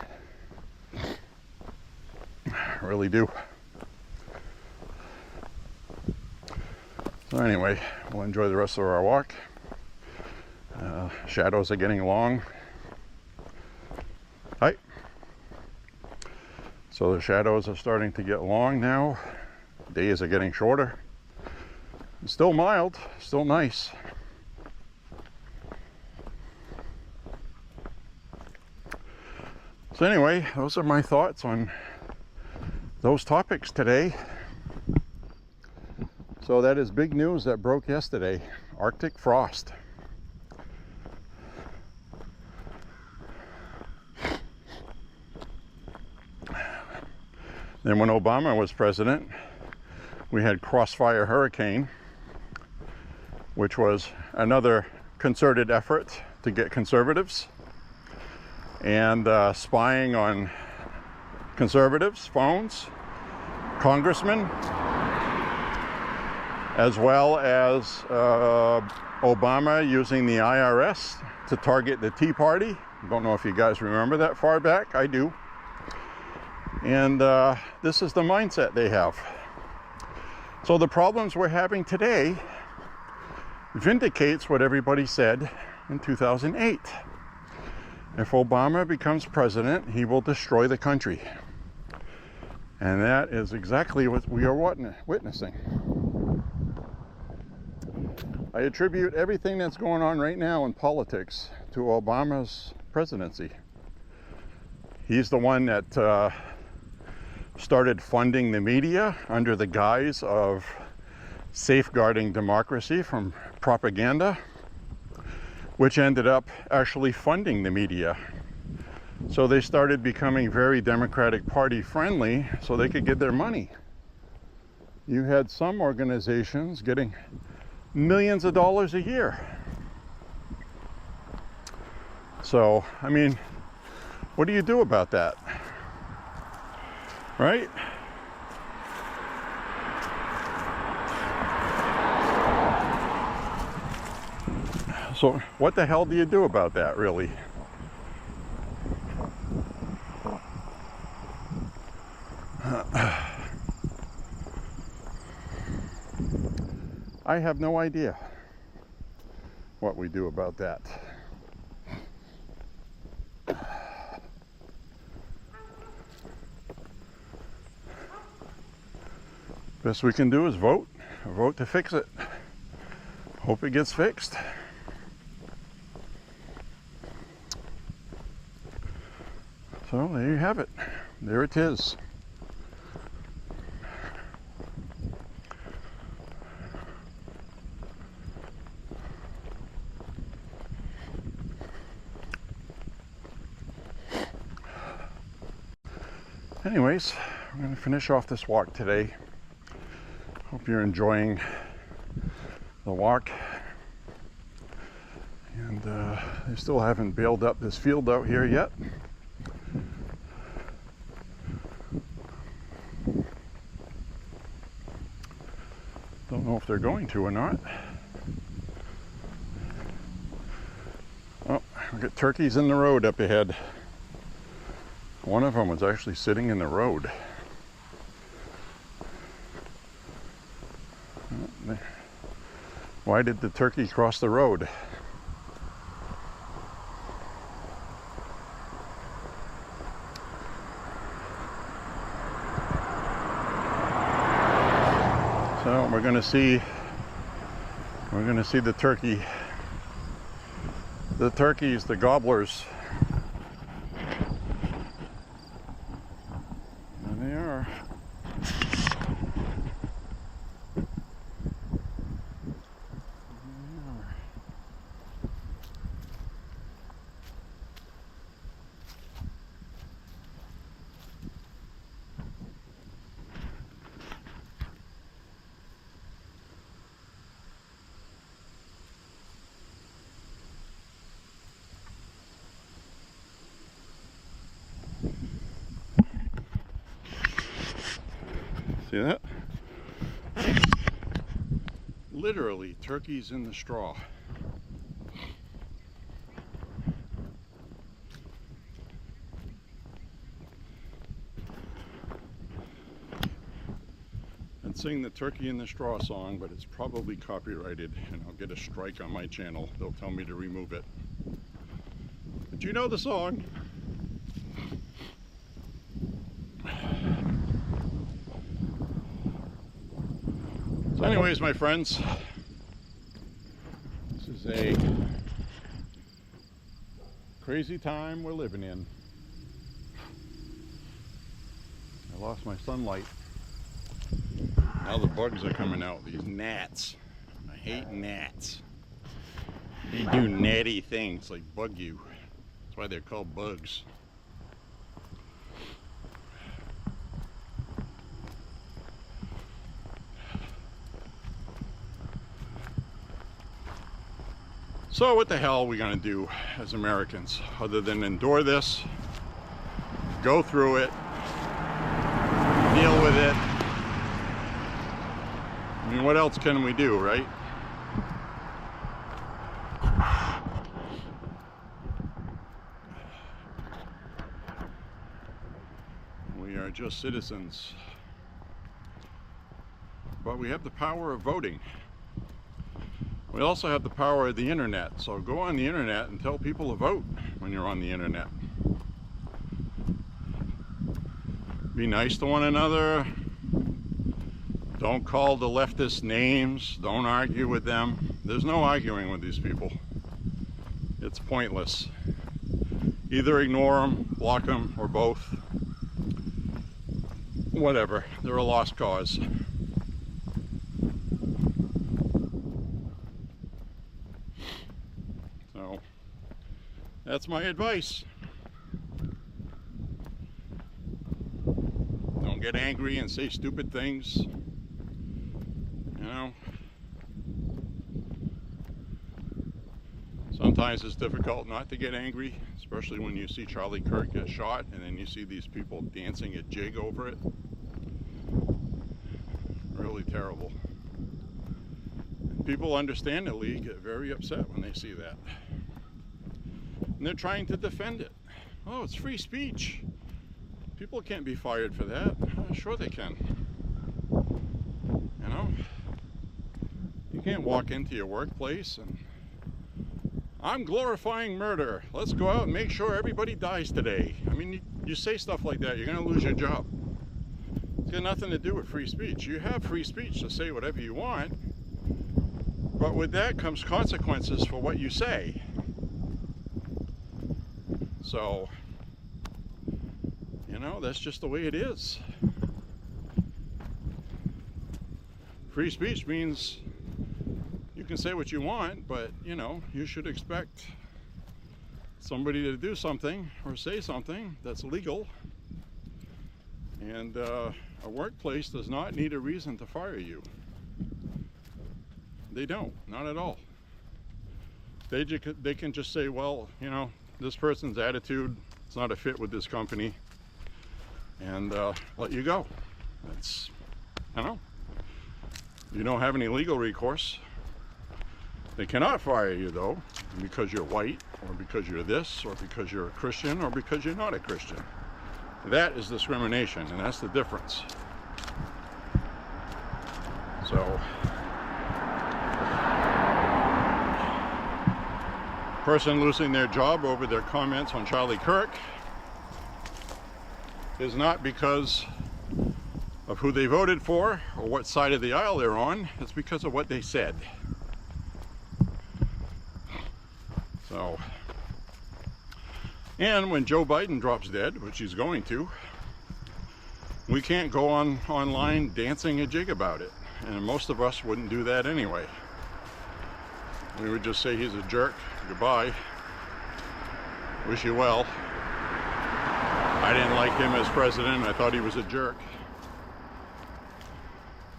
I really do. So anyway, we'll enjoy the rest of our walk. Shadows are getting long. Hi. So the shadows are starting to get long now. Days are getting shorter. It's still mild, still nice. So anyway, those are my thoughts on those topics today. So that is big news that broke yesterday. Arctic frost. Then when Obama was president, we had Crossfire Hurricane, which was another concerted effort to get conservatives and spying on conservatives' phones, congressmen, as well as Obama using the IRS to target the Tea Party. Don't know if you guys remember that far back. I do. And this is the mindset they have. So the problems we're having today vindicates what everybody said in 2008. If Obama becomes president, he will destroy the country. And that is exactly what we are witnessing. I attribute everything that's going on right now in politics to Obama's presidency. He's the one that started funding the media under the guise of safeguarding democracy from propaganda, which ended up actually funding the media. So they started becoming very Democratic Party friendly so they could get their money. You had some organizations getting millions of dollars a year. So, I mean, what do you do about that? Right? So what the hell do you do about that, really? I have no idea what we do about that. Best we can do is vote to fix it. Hope it gets fixed. So there you have it. There it is. Anyways, I'm going to finish off this walk today. Hope you're enjoying the walk. And I still haven't bailed up this field out here yet. Don't know if they're going to or not. Oh, we got turkeys in the road up ahead. One of them was actually sitting in the road. Why did the turkey cross the road? So we're going to see the turkeys, the gobblers. There they are. See that? Literally, turkeys in the straw. I'd sing the turkey in the straw song, but it's probably copyrighted and I'll get a strike on my channel. They'll tell me to remove it. But you know the song. So anyways, my friends, this is a crazy time we're living in. I lost my sunlight. Now the bugs are coming out, these gnats. I hate gnats. They do gnatty things like bug you. That's why they're called bugs. So what the hell are we going to do as Americans other than endure this, go through it, deal with it? I mean, what else can we do, right? We are just citizens. But we have the power of voting. We also have the power of the internet. So go on the internet and tell people to vote when you're on the internet. Be nice to one another. Don't call the leftists names. Don't argue with them. There's no arguing with these people. It's pointless. Either ignore them, block them, or both. Whatever. They're a lost cause. So, that's my advice. Don't get angry and say stupid things. You know, sometimes it's difficult not to get angry, especially when you see Charlie Kirk get shot and then you see these people dancing a jig over it. Really terrible. And people understandably get very upset when they see that. And they're trying to defend it. Oh, it's free speech. People can't be fired for that. Oh, sure they can. You know? You can't walk into your workplace and I'm glorifying murder. Let's go out and make sure everybody dies today. I mean, you say stuff like that, you're going to lose your job. It's got nothing to do with free speech. You have free speech to say whatever you want, but with that comes consequences for what you say. So, you know, that's just the way it is. Free speech means you can say what you want, but, you know, you should expect somebody to do something or say something that's legal. And a workplace does not need a reason to fire you. They don't, not at all. They can just say, well, you know, this person's attitude, it's not a fit with this company, and let you go. That's, I don't know. You don't have any legal recourse. They cannot fire you, though, because you're white, or because you're this, or because you're a Christian, or because you're not a Christian. That is discrimination, and that's the difference. So, person losing their job over their comments on Charlie Kirk is not because of who they voted for or what side of the aisle they're on. It's because of what they said. So, and when Joe Biden drops dead, which he's going to, we can't go online dancing a jig about it. And most of us wouldn't do that anyway. We would just say he's a jerk, goodbye, wish you well. I didn't like him as president, I thought he was a jerk.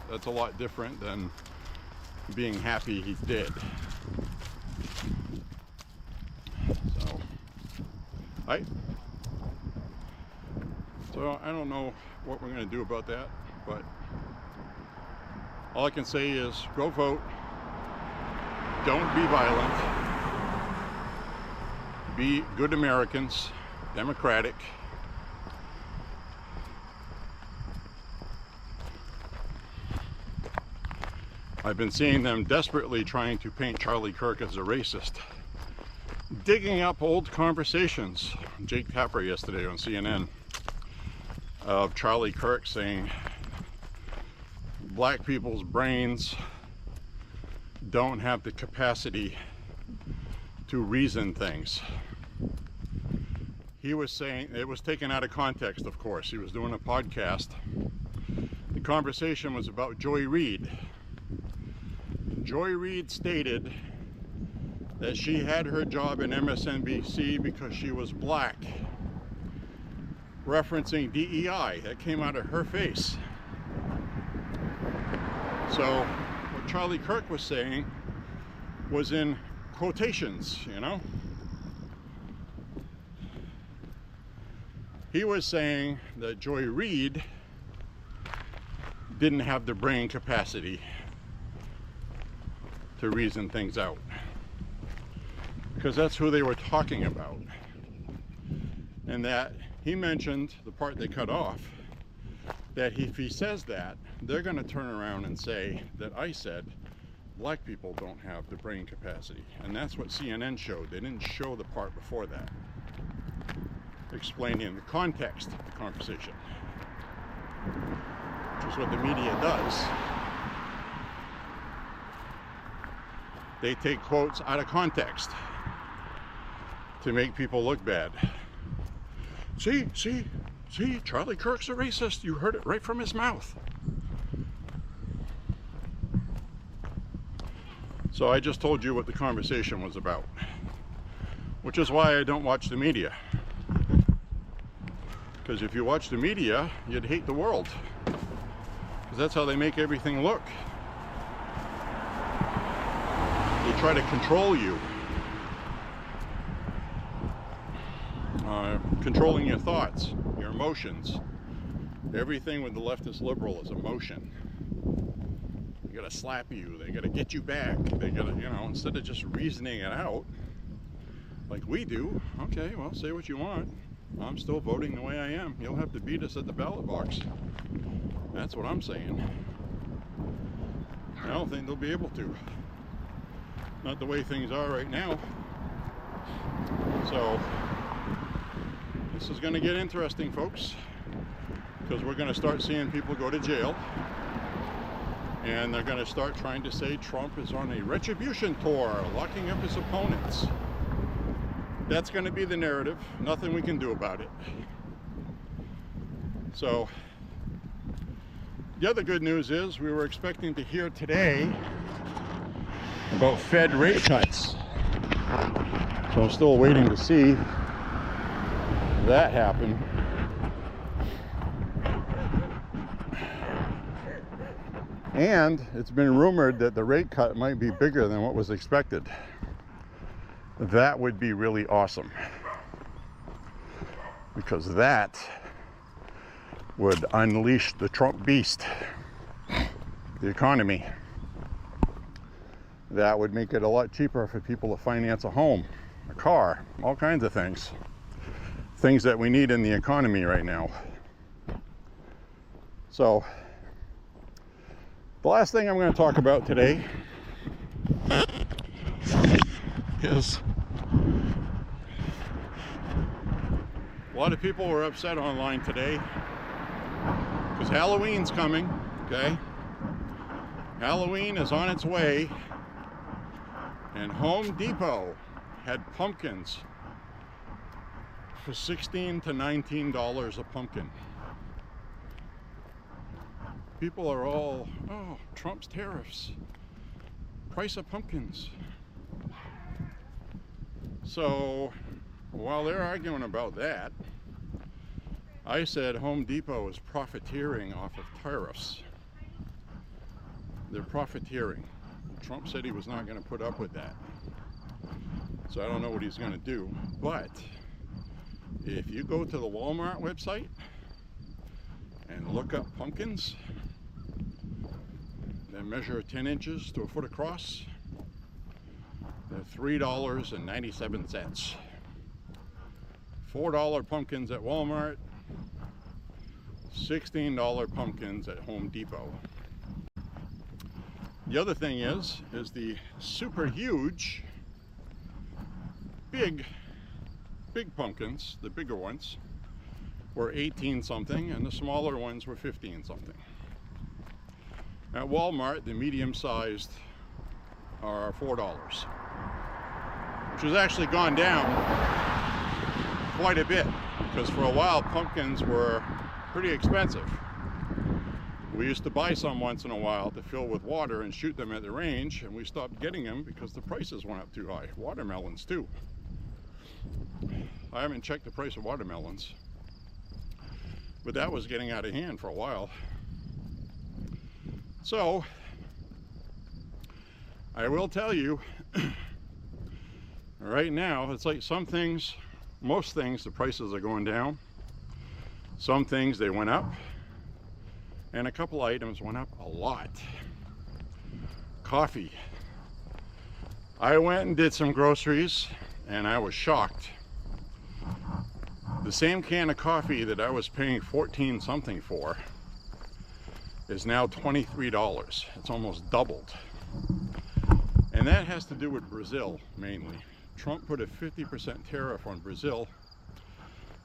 That's a lot different than being happy he's dead. So I don't know what we're going to do about that, but all I can say is go vote. Don't be violent. Be good Americans, democratic. I've been seeing them desperately trying to paint Charlie Kirk as a racist. Digging up old conversations. Jake Tapper yesterday on CNN of Charlie Kirk saying black people's brains don't have the capacity to reason things. He was saying, it was taken out of context, of course. He was doing a podcast. The conversation was about Joy Reid. Joy Reid stated that she had her job in MSNBC because she was black, referencing DEI. That came out of her face. So what Charlie Kirk was saying was in quotations, you know. He was saying that Joy Reid didn't have the brain capacity to reason things out, because that's who they were talking about. And that he mentioned the part they cut off, that if he says that, they're going to turn around and say that I said black people don't have the brain capacity. And that's what CNN showed. They didn't show the part before that, explaining the context of the conversation, which is what the media does. They take quotes out of context to make people look bad. See, Charlie Kirk's a racist. You heard it right from his mouth. So I just told you what the conversation was about, which is why I don't watch the media. Because if you watch the media, you'd hate the world. Because that's how they make everything look. They try to control you. Controlling your thoughts, your emotions. Everything with the leftist liberal is emotion. They gotta slap you, they gotta get you back, they gotta, you know, instead of just reasoning it out like we do. Okay, well, say what you want. I'm still voting the way I am. You'll have to beat us at the ballot box. That's what I'm saying. I don't think they'll be able to. Not the way things are right now. So this is going to get interesting, folks, because we're going to start seeing people go to jail, and they're going to start trying to say Trump is on a retribution tour, locking up his opponents. That's going to be the narrative. Nothing we can do about it. So the other good news is we were expecting to hear today about Fed rate cuts. So I'm still waiting to see that happen. And it's been rumored that the rate cut might be bigger than what was expected. That would be really awesome, because that would unleash the Trump beast, the economy. That would make it a lot cheaper for people to finance a home, a car, all kinds of things. Things that we need in the economy right now. So, the last thing I'm going to talk about today is a lot of people were upset online today because Halloween's coming, okay? Halloween is on its way, and Home Depot had pumpkins for $16 to $19 a pumpkin. People are all, oh, Trump's tariffs, price of pumpkins. So while they're arguing about that, I said Home Depot is profiteering off of tariffs. They're profiteering. Trump said he was not going to put up with that. So I don't know what he's going to do. But if you go to the Walmart website and look up pumpkins that measure 10 inches to a foot across, they're $3.97. $4 pumpkins at Walmart, $16 pumpkins at Home Depot. The other thing is the super huge, big pumpkins, the bigger ones, were 18 something and the smaller ones were 15 something. At Walmart, the medium-sized are $4, which has actually gone down quite a bit, because for a while pumpkins were pretty expensive. We used to buy some once in a while to fill with water and shoot them at the range, and we stopped getting them because the prices went up too high. Watermelons too. I haven't checked the price of watermelons, but that was getting out of hand for a while. So I will tell you, right now it's like some things, most things, the prices are going down. Some things they went up, and a couple items went up a lot. Coffee I went and did some groceries and I was shocked. The same can of coffee that I was paying 14 something for is now $23. It's almost doubled. And that has to do with Brazil mainly. Trump put a 50% tariff on Brazil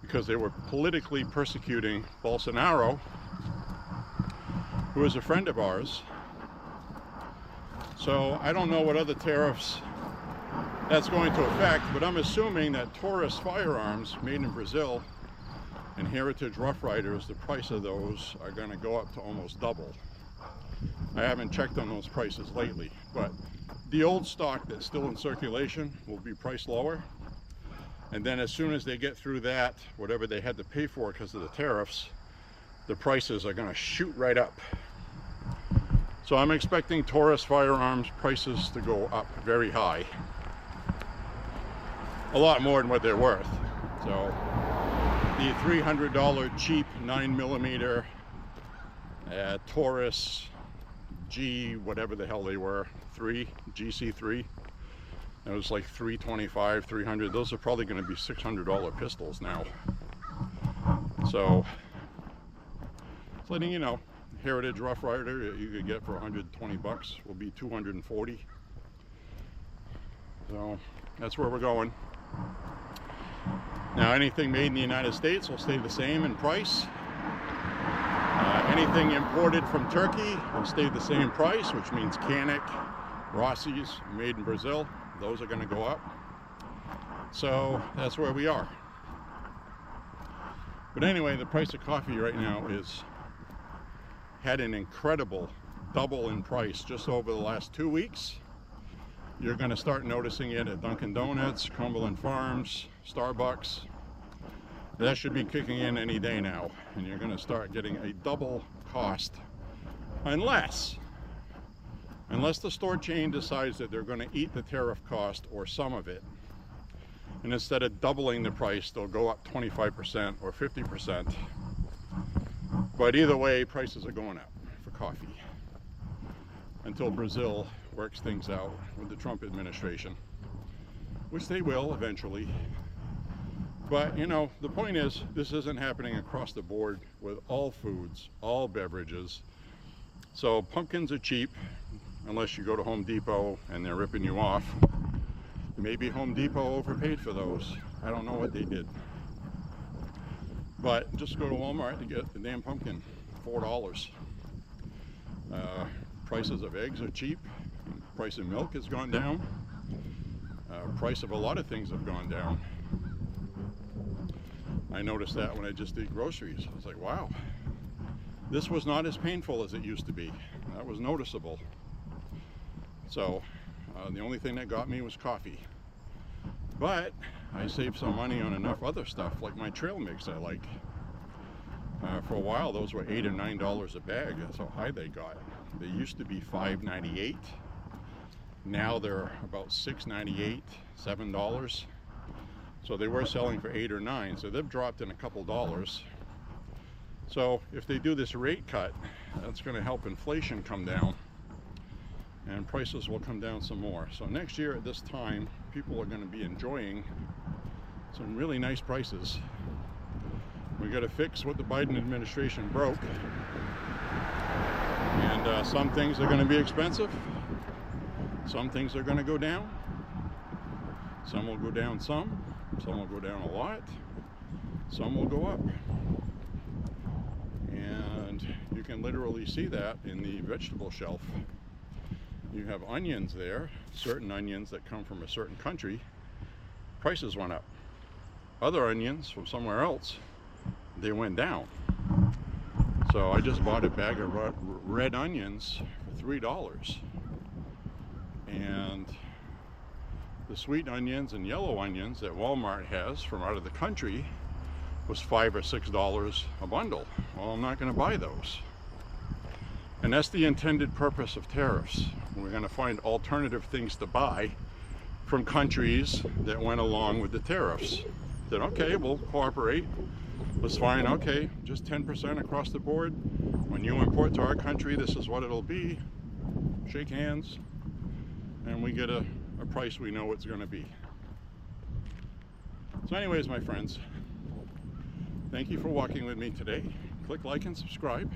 because they were politically persecuting Bolsonaro, who is a friend of ours. So I don't know what other tariffs that's going to affect, but I'm assuming that Taurus firearms made in Brazil and Heritage Rough Riders, the price of those are going to go up to almost double. I haven't checked on those prices lately, but the old stock that's still in circulation will be priced lower. And then as soon as they get through that, whatever they had to pay for because of the tariffs, the prices are going to shoot right up. So I'm expecting Taurus firearms prices to go up very high. A lot more than what they're worth. So the $300 cheap 9mm Taurus G, whatever the hell they were, GC3, it was like $325, $300. Those are probably going to be $600 pistols now. So just letting you know, Heritage Rough Rider you could get for 120 bucks will be 240. So that's where we're going. Now anything made in the United States will stay the same in price. Anything imported from Turkey will stay the same price, which means Canik, Rossi's, made in Brazil, those are going to go up. So that's where we are. But anyway, the price of coffee right now had an incredible double in price just over the last 2 weeks. You're going to start noticing it at Dunkin' Donuts, Cumberland Farms, Starbucks. That should be kicking in any day now, and you're going to start getting a double cost unless the store chain decides that they're going to eat the tariff cost or some of it, and instead of doubling the price they'll go up 25% or 50%. But either way, prices are going up for coffee until Brazil works things out with the Trump administration, which they will eventually. But you know, the point is, this isn't happening across the board with all foods, all beverages. So pumpkins are cheap unless you go to Home Depot and they're ripping you off. Maybe Home Depot overpaid for those. I don't know what they did. But just go to Walmart to get the damn pumpkin, $4. Prices of eggs are cheap. Price of milk has gone down. Price of a lot of things have gone down. I noticed that when I just did groceries. I was like, wow, this was not as painful as it used to be. That was noticeable. So the only thing that got me was coffee. But I saved some money on enough other stuff, like my trail mix I like. For a while, those were $8 or $9 a bag. That's how high they got. They used to be $5.98. Now they're about $6.98, $7. So they were selling for $8 or $9. So they've dropped in a couple dollars. So if they do this rate cut, that's going to help inflation come down, and prices will come down some more. So next year at this time, people are going to be enjoying some really nice prices. We got to fix what the Biden administration broke, and some things are going to be expensive, some things are going to go down, some will go down some will go down a lot, some will go up. And you can literally see that in the vegetable shelf. You have onions there, certain onions that come from a certain country, prices went up. Other onions from somewhere else, they went down. So I just bought a bag of red onions for $3. And the sweet onions and yellow onions that Walmart has from out of the country was $5 or $6 a bundle. Well, I'm not going to buy those. And that's the intended purpose of tariffs. We're going to find alternative things to buy from countries that went along with the tariffs. That, okay, we'll cooperate. It's fine, okay, just 10% across the board. When you import to our country, this is what it'll be. Shake hands. And we get a a price we know it's going to be. So anyways, my friends, thank you for walking with me today. Click like and subscribe.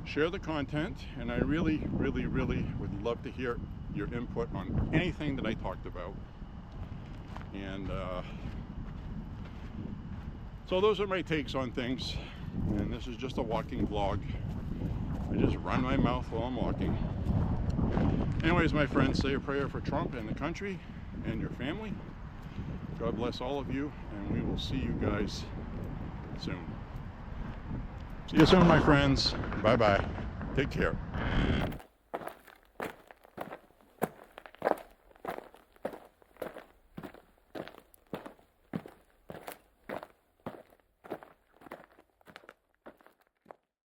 Share the content, and I really would love to hear your input on anything that I talked about. And so those are my takes on things, and this is just a walking vlog. I just run my mouth while I'm walking. Anyways, my friends, say a prayer for Trump and the country and your family. God bless all of you, and we will see you guys soon. See you soon, my friends. Bye-bye. Take care.